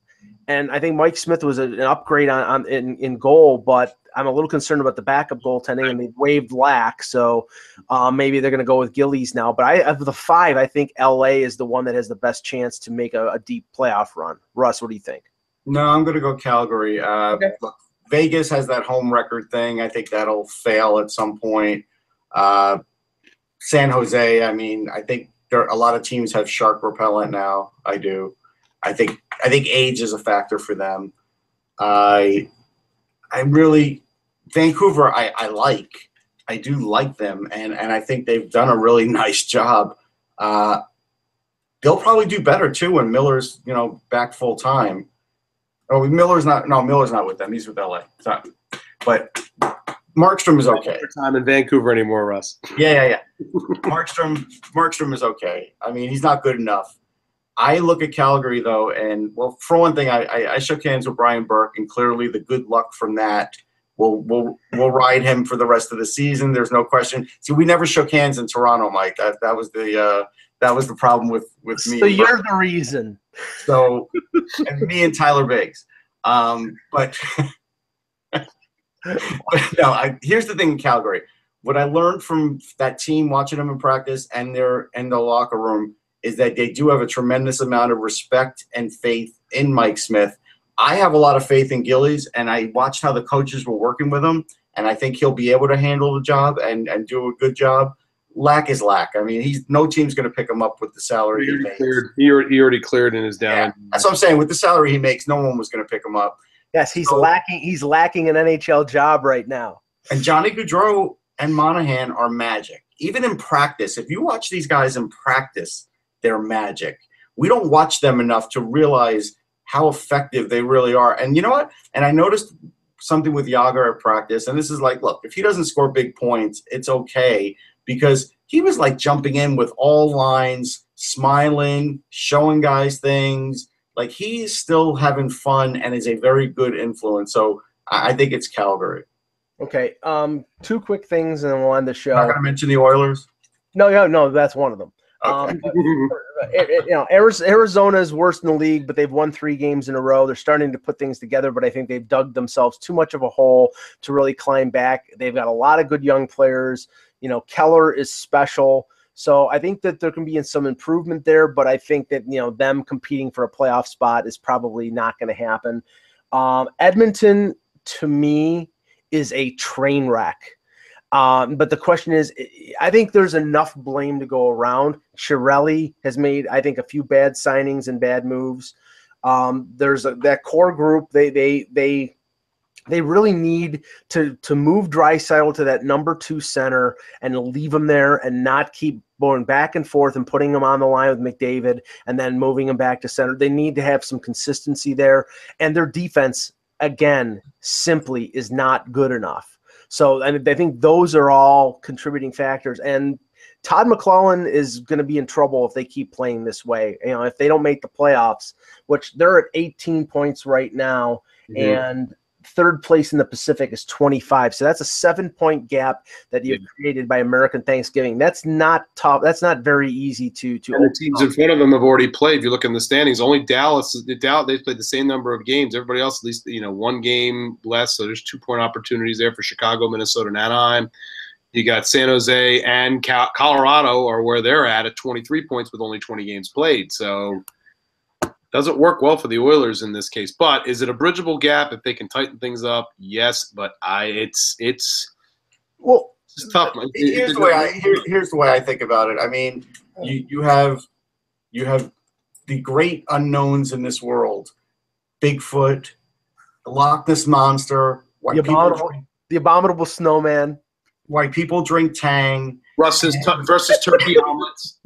and I think Mike Smith was an upgrade in goal. But I'm a little concerned about the backup goaltending, and they waived Lack, so maybe they're going to go with Gillies now. But of the five, I think LA is the one that has the best chance to make a deep playoff run. Russ, what do you think? No, I'm going to go Calgary. Okay. Look, Vegas has that home record thing. I think that'll fail at some point. San Jose, I mean, I think a lot of teams have shark repellent now. I do. I think age is a factor for them. I really Vancouver. I do like them, and I think they've done a really nice job. They'll probably do better too when Miller's back full time. Oh, Miller's not with them. He's with LA. But Markstrom is okay. Time in Vancouver anymore, Russ. Yeah. Markstrom is okay. I mean, he's not good enough. I look at Calgary though, and well, for one thing, I shook hands with Brian Burke, and clearly the good luck from that will ride him for the rest of the season. There's no question. See, we never shook hands in Toronto, Mike. That was the problem with me. So you're the reason. So, and me and Tyler Biggs. But no, here's the thing in Calgary. What I learned from that team, watching them in practice and the locker room, is that they do have a tremendous amount of respect and faith in Mike Smith. I have a lot of faith in Gillies, and I watched how the coaches were working with him, and I think he'll be able to handle the job and do a good job. Lack is Lack. I mean, no team's going to pick him up with the salary he makes. He already cleared and is down. Yeah, that's what I'm saying. With the salary he makes, no one was going to pick him up. Yes, he's lacking. He's lacking an NHL job right now. And Johnny Gaudreau and Monahan are magic. Even in practice, if you watch these guys in practice, they're magic. We don't watch them enough to realize how effective they really are. And you know what? And I noticed something with Jágr at practice, and this is like, look, if he doesn't score big points, it's okay. Because he was like jumping in with all lines, smiling, showing guys things. Like he's still having fun and is a very good influence. So I think it's Calgary. Okay. Two quick things and then we'll end the show. Not going to mention the Oilers? No, that's one of them. Okay. Arizona is worst in the league, but they've won 3 games in a row. They're starting to put things together, but I think they've dug themselves too much of a hole to really climb back. They've got a lot of good young players. Keller is special. So I think that there can be some improvement there, but I think that, them competing for a playoff spot is probably not going to happen. Edmonton, to me, is a train wreck. But the question is, I think there's enough blame to go around. Chiarelli has made, I think, a few bad signings and bad moves. There's that core group. They really need to move Draisaitl to that number 2 center and leave him there and not keep going back and forth and putting him on the line with McDavid and then moving him back to center. They need to have some consistency there. And their defense, again, simply is not good enough. So I think those are all contributing factors. And Todd McClellan is going to be in trouble if they keep playing this way. If they don't make the playoffs, which they're at 18 points right now, and third place in the Pacific is 25. So that's a 7-point gap that you've created by American Thanksgiving. That's not tough. That's not very easy to the teams in front of them have already played. If you look in the standings, only Dallas, they played the same number of games. Everybody else, at least, 1 game less. So there's 2-point opportunities there for Chicago, Minnesota, and Anaheim. You got San Jose and Colorado are where they're at 23 points with only 20 games played. So doesn't work well for the Oilers in this case. But is it a bridgeable gap if they can tighten things up? Yes, but it's tough. Here's the way I think about it. I mean, you have the great unknowns in this world: Bigfoot, the Loch Ness monster, the abominable snowman. Why people drink Tang. versus turkey omelets.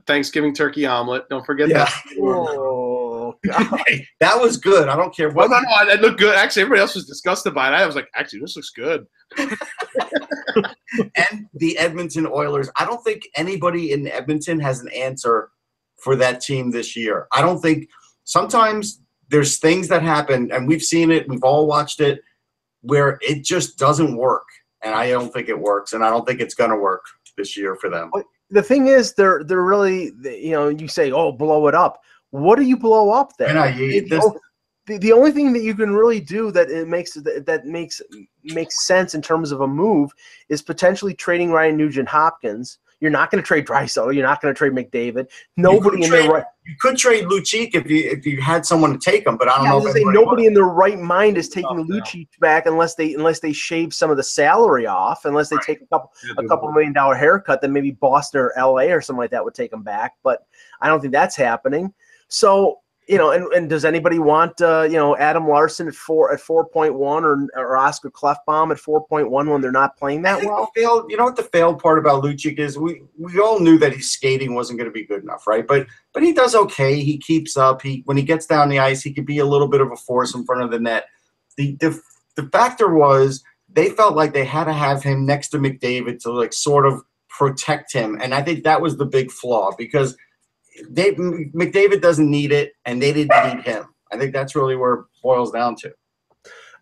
Thanksgiving turkey omelet. Don't forget that. Oh, God. Hey, that was good. I don't care what. No, it looked good. Actually, everybody else was disgusted by it. I was like, actually, this looks good. And the Edmonton Oilers. I don't think anybody in Edmonton has an answer for that team this year. I don't think sometimes there's things that happen, and we've seen it, we've all watched it, where it just doesn't work. And I don't think it works, and I don't think it's going to work this year for them. The thing is, they're really, you say, oh, blow it up. What do you blow up there? The only thing that you can really do that makes sense in terms of a move is potentially trading Ryan Nugent-Hopkins. You're not going to trade Draisaitl. You're not going to trade McDavid. Nobody in their right. You could trade Lucic if you had someone to take him, but I don't know. Nobody in their right mind is taking Lucic back unless they shave some of the salary off, unless they take a couple $1 million haircut. Then maybe Boston or LA or something like that would take him back. But I don't think that's happening. So. And does anybody want Adam Larson at 4.1 or Oscar Klefbom at 4.1 when they're not playing that well? You know what the failed part about Lucic is? We all knew that his skating wasn't going to be good enough, right? But he does okay. He keeps up. When he gets down the ice, he could be a little bit of a force in front of the net. The factor was they felt like they had to have him next to McDavid to sort of protect him, and I think that was the big flaw because McDavid doesn't need it, and they didn't need him. I think that's really where it boils down to.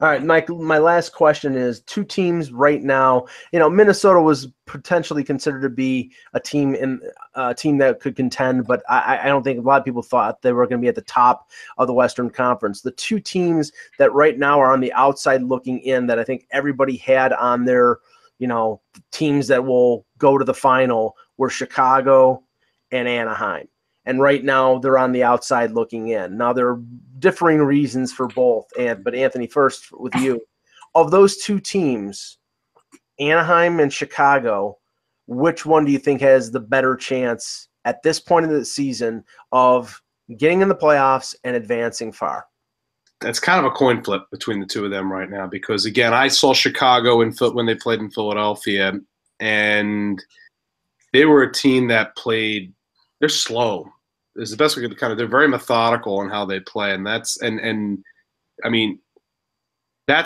All right, Mike, my last question is two teams right now. Minnesota was potentially considered to be a team that could contend, but I don't think a lot of people thought they were going to be at the top of the Western Conference. The two teams that right now are on the outside looking in that I think everybody had on their, teams that will go to the final were Chicago and Anaheim. And right now, they're on the outside looking in. Now, there are differing reasons for both. But Anthony, first with you. Of those two teams, Anaheim and Chicago, which one do you think has the better chance at this point of the season of getting in the playoffs and advancing far? That's kind of a coin flip between the two of them right now because, again, I saw Chicago when they played in Philadelphia, and they were a team that played – they're slow. Is the best way to they're very methodical in how they play. And that's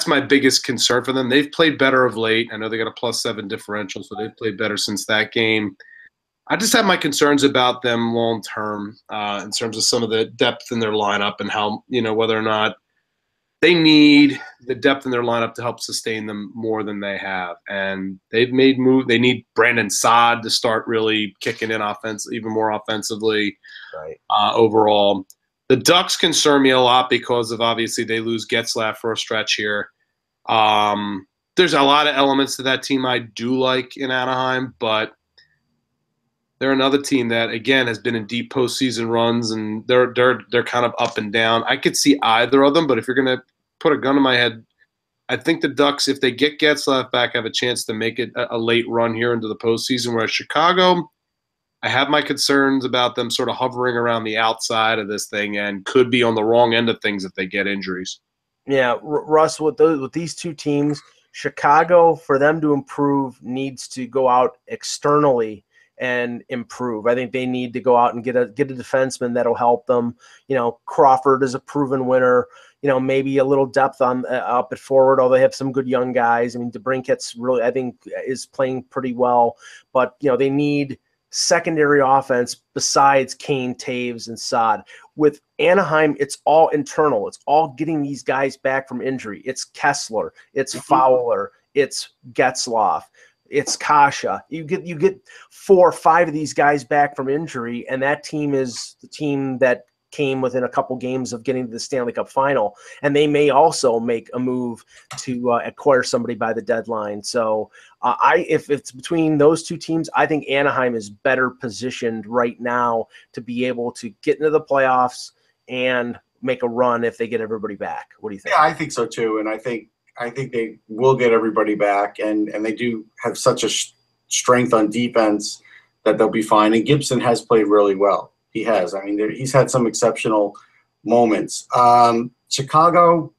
my biggest concern for them. They've played better of late. I know they got a +7 differential, so they've played better since that game. I just have my concerns about them long term in terms of some of the depth in their lineup and how, whether or not they need the depth in their lineup to help sustain them more than they have. And they've made moves. They need Brandon Saad to start really kicking in even more offensively overall. The Ducks concern me a lot because of obviously they lose Getzlaf for a stretch here. There's a lot of elements to that team I do like in Anaheim, but they're another team that, again, has been in deep postseason runs, and they're kind of up and down. I could see either of them, but if you're going to put a gun to my head, I think the Ducks, if they get Getzlaf back, have a chance to make it a late run here into the postseason, whereas Chicago, I have my concerns about them sort of hovering around the outside of this thing and could be on the wrong end of things if they get injuries. Yeah, Russ, with these two teams, Chicago, for them to improve, needs to go out externally and improve. I think they need to go out and get a defenseman that'll help them. Crawford is a proven winner. Maybe a little depth on up at forward, although they have some good young guys. I mean, DeBrincat's really, I think, is playing pretty well. But, they need secondary offense besides Kane, Taves, and Saad. With Anaheim, it's all internal. It's all getting these guys back from injury. It's Kessler. It's Fowler. It's Getzlaf. It's Kasha. You get 4 or 5 of these guys back from injury, and that team is the team that came within a couple games of getting to the Stanley Cup final. And they may also make a move to acquire somebody by the deadline. So if it's between those two teams, I think Anaheim is better positioned right now to be able to get into the playoffs and make a run if they get everybody back. What do you think? Yeah, I think so too. And I think they will get everybody back, and they do have such a strength on defense that they'll be fine. And Gibson has played really well. He has. I mean, he's had some exceptional moments. Chicago,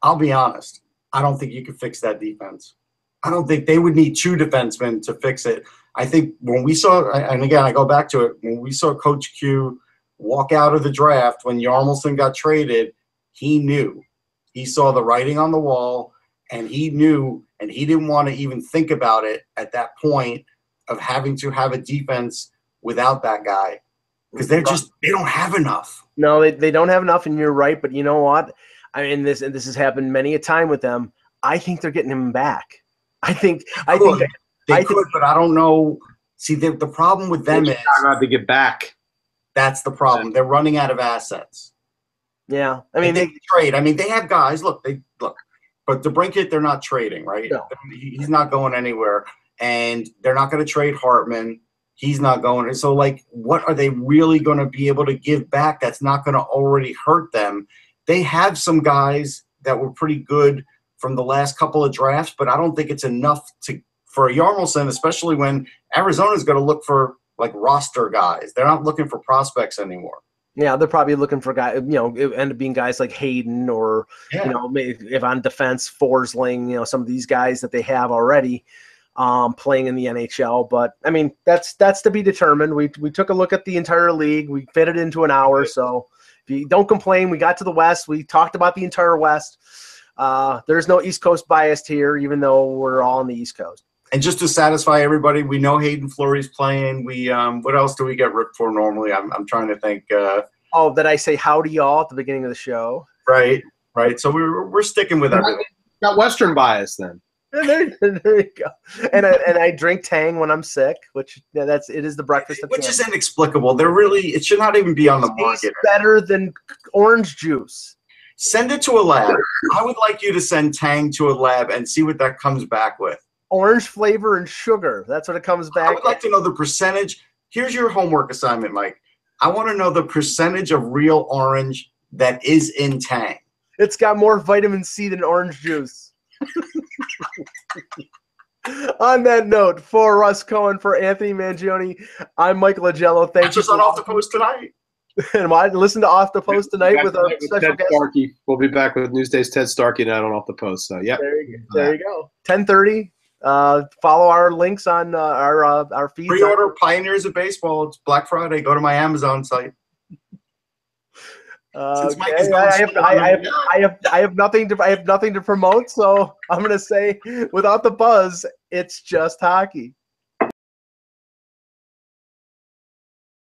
I'll be honest, I don't think you can fix that defense. I don't think they would need 2 defensemen to fix it. I think when we saw, and again, I go back to it, when we saw Coach Q walk out of the draft when Yarmelson got traded, he knew. He saw the writing on the wall, and he knew, and he didn't want to even think about it at that point of having to have a defense without that guy, because they don't have enough. No, they don't have enough, and you're right. But you know what? I mean, this has happened many a time with them. I think they're getting him back. I think they could, but I don't know. See, the problem with them is not to get back. That's the problem. They're running out of assets. Yeah, I mean they trade. I mean, they have guys. Look, but DeBrincat, they're not trading, right? No. He's not going anywhere, and they're not going to trade Hartman. He's not going. So, like, what are they really going to be able to give back that's not going to already hurt them? They have some guys that were pretty good from the last couple of drafts, but I don't think it's enough for a Yarmelson, especially when Arizona's going to look for like roster guys. They're not looking for prospects anymore. Yeah, they're probably looking for guys. It end up being guys like Hayden or if on defense, Forsling. Some of these guys that they have already playing in the NHL. But I mean, that's to be determined. We took a look at the entire league. We fit it into an hour, so if you don't complain, we got to the West. We talked about the entire West. There's no East Coast bias here, even though we're all on the East Coast. And just to satisfy everybody, we know Hayden Fleury's playing. We what else do we get ripped for normally? I'm trying to think. That I say howdy y'all at the beginning of the show. Right. So we're sticking with everything. Got Western bias then. There you go. And I drink Tang when I'm sick, which it is the breakfast of which is inexplicable. It should not even be on the market. It's better than orange juice. Send it to a lab. I would like you to send Tang to a lab and see what that comes back with. Orange flavor and sugar. That's what it comes back. I would like to know the percentage. Here's your homework assignment, Mike. I want to know the percentage of real orange that is in Tang. It's got more vitamin C than orange juice. On that note, for Russ Cohen, for Anthony Mangione, I'm Mike Lagello. Thank you. Just on Off the Post tonight. And listen to Off the Post tonight with our special guest. Starkey. We'll be back with Newsday's Ted Starkey tonight on Off the Post. So, yeah. There you go. 10:30. Follow our links on our feeds. Pre-order Pioneers of Baseball. It's Black Friday. Go to my Amazon site. I have nothing to promote, so I'm gonna say without the buzz, it's just hockey.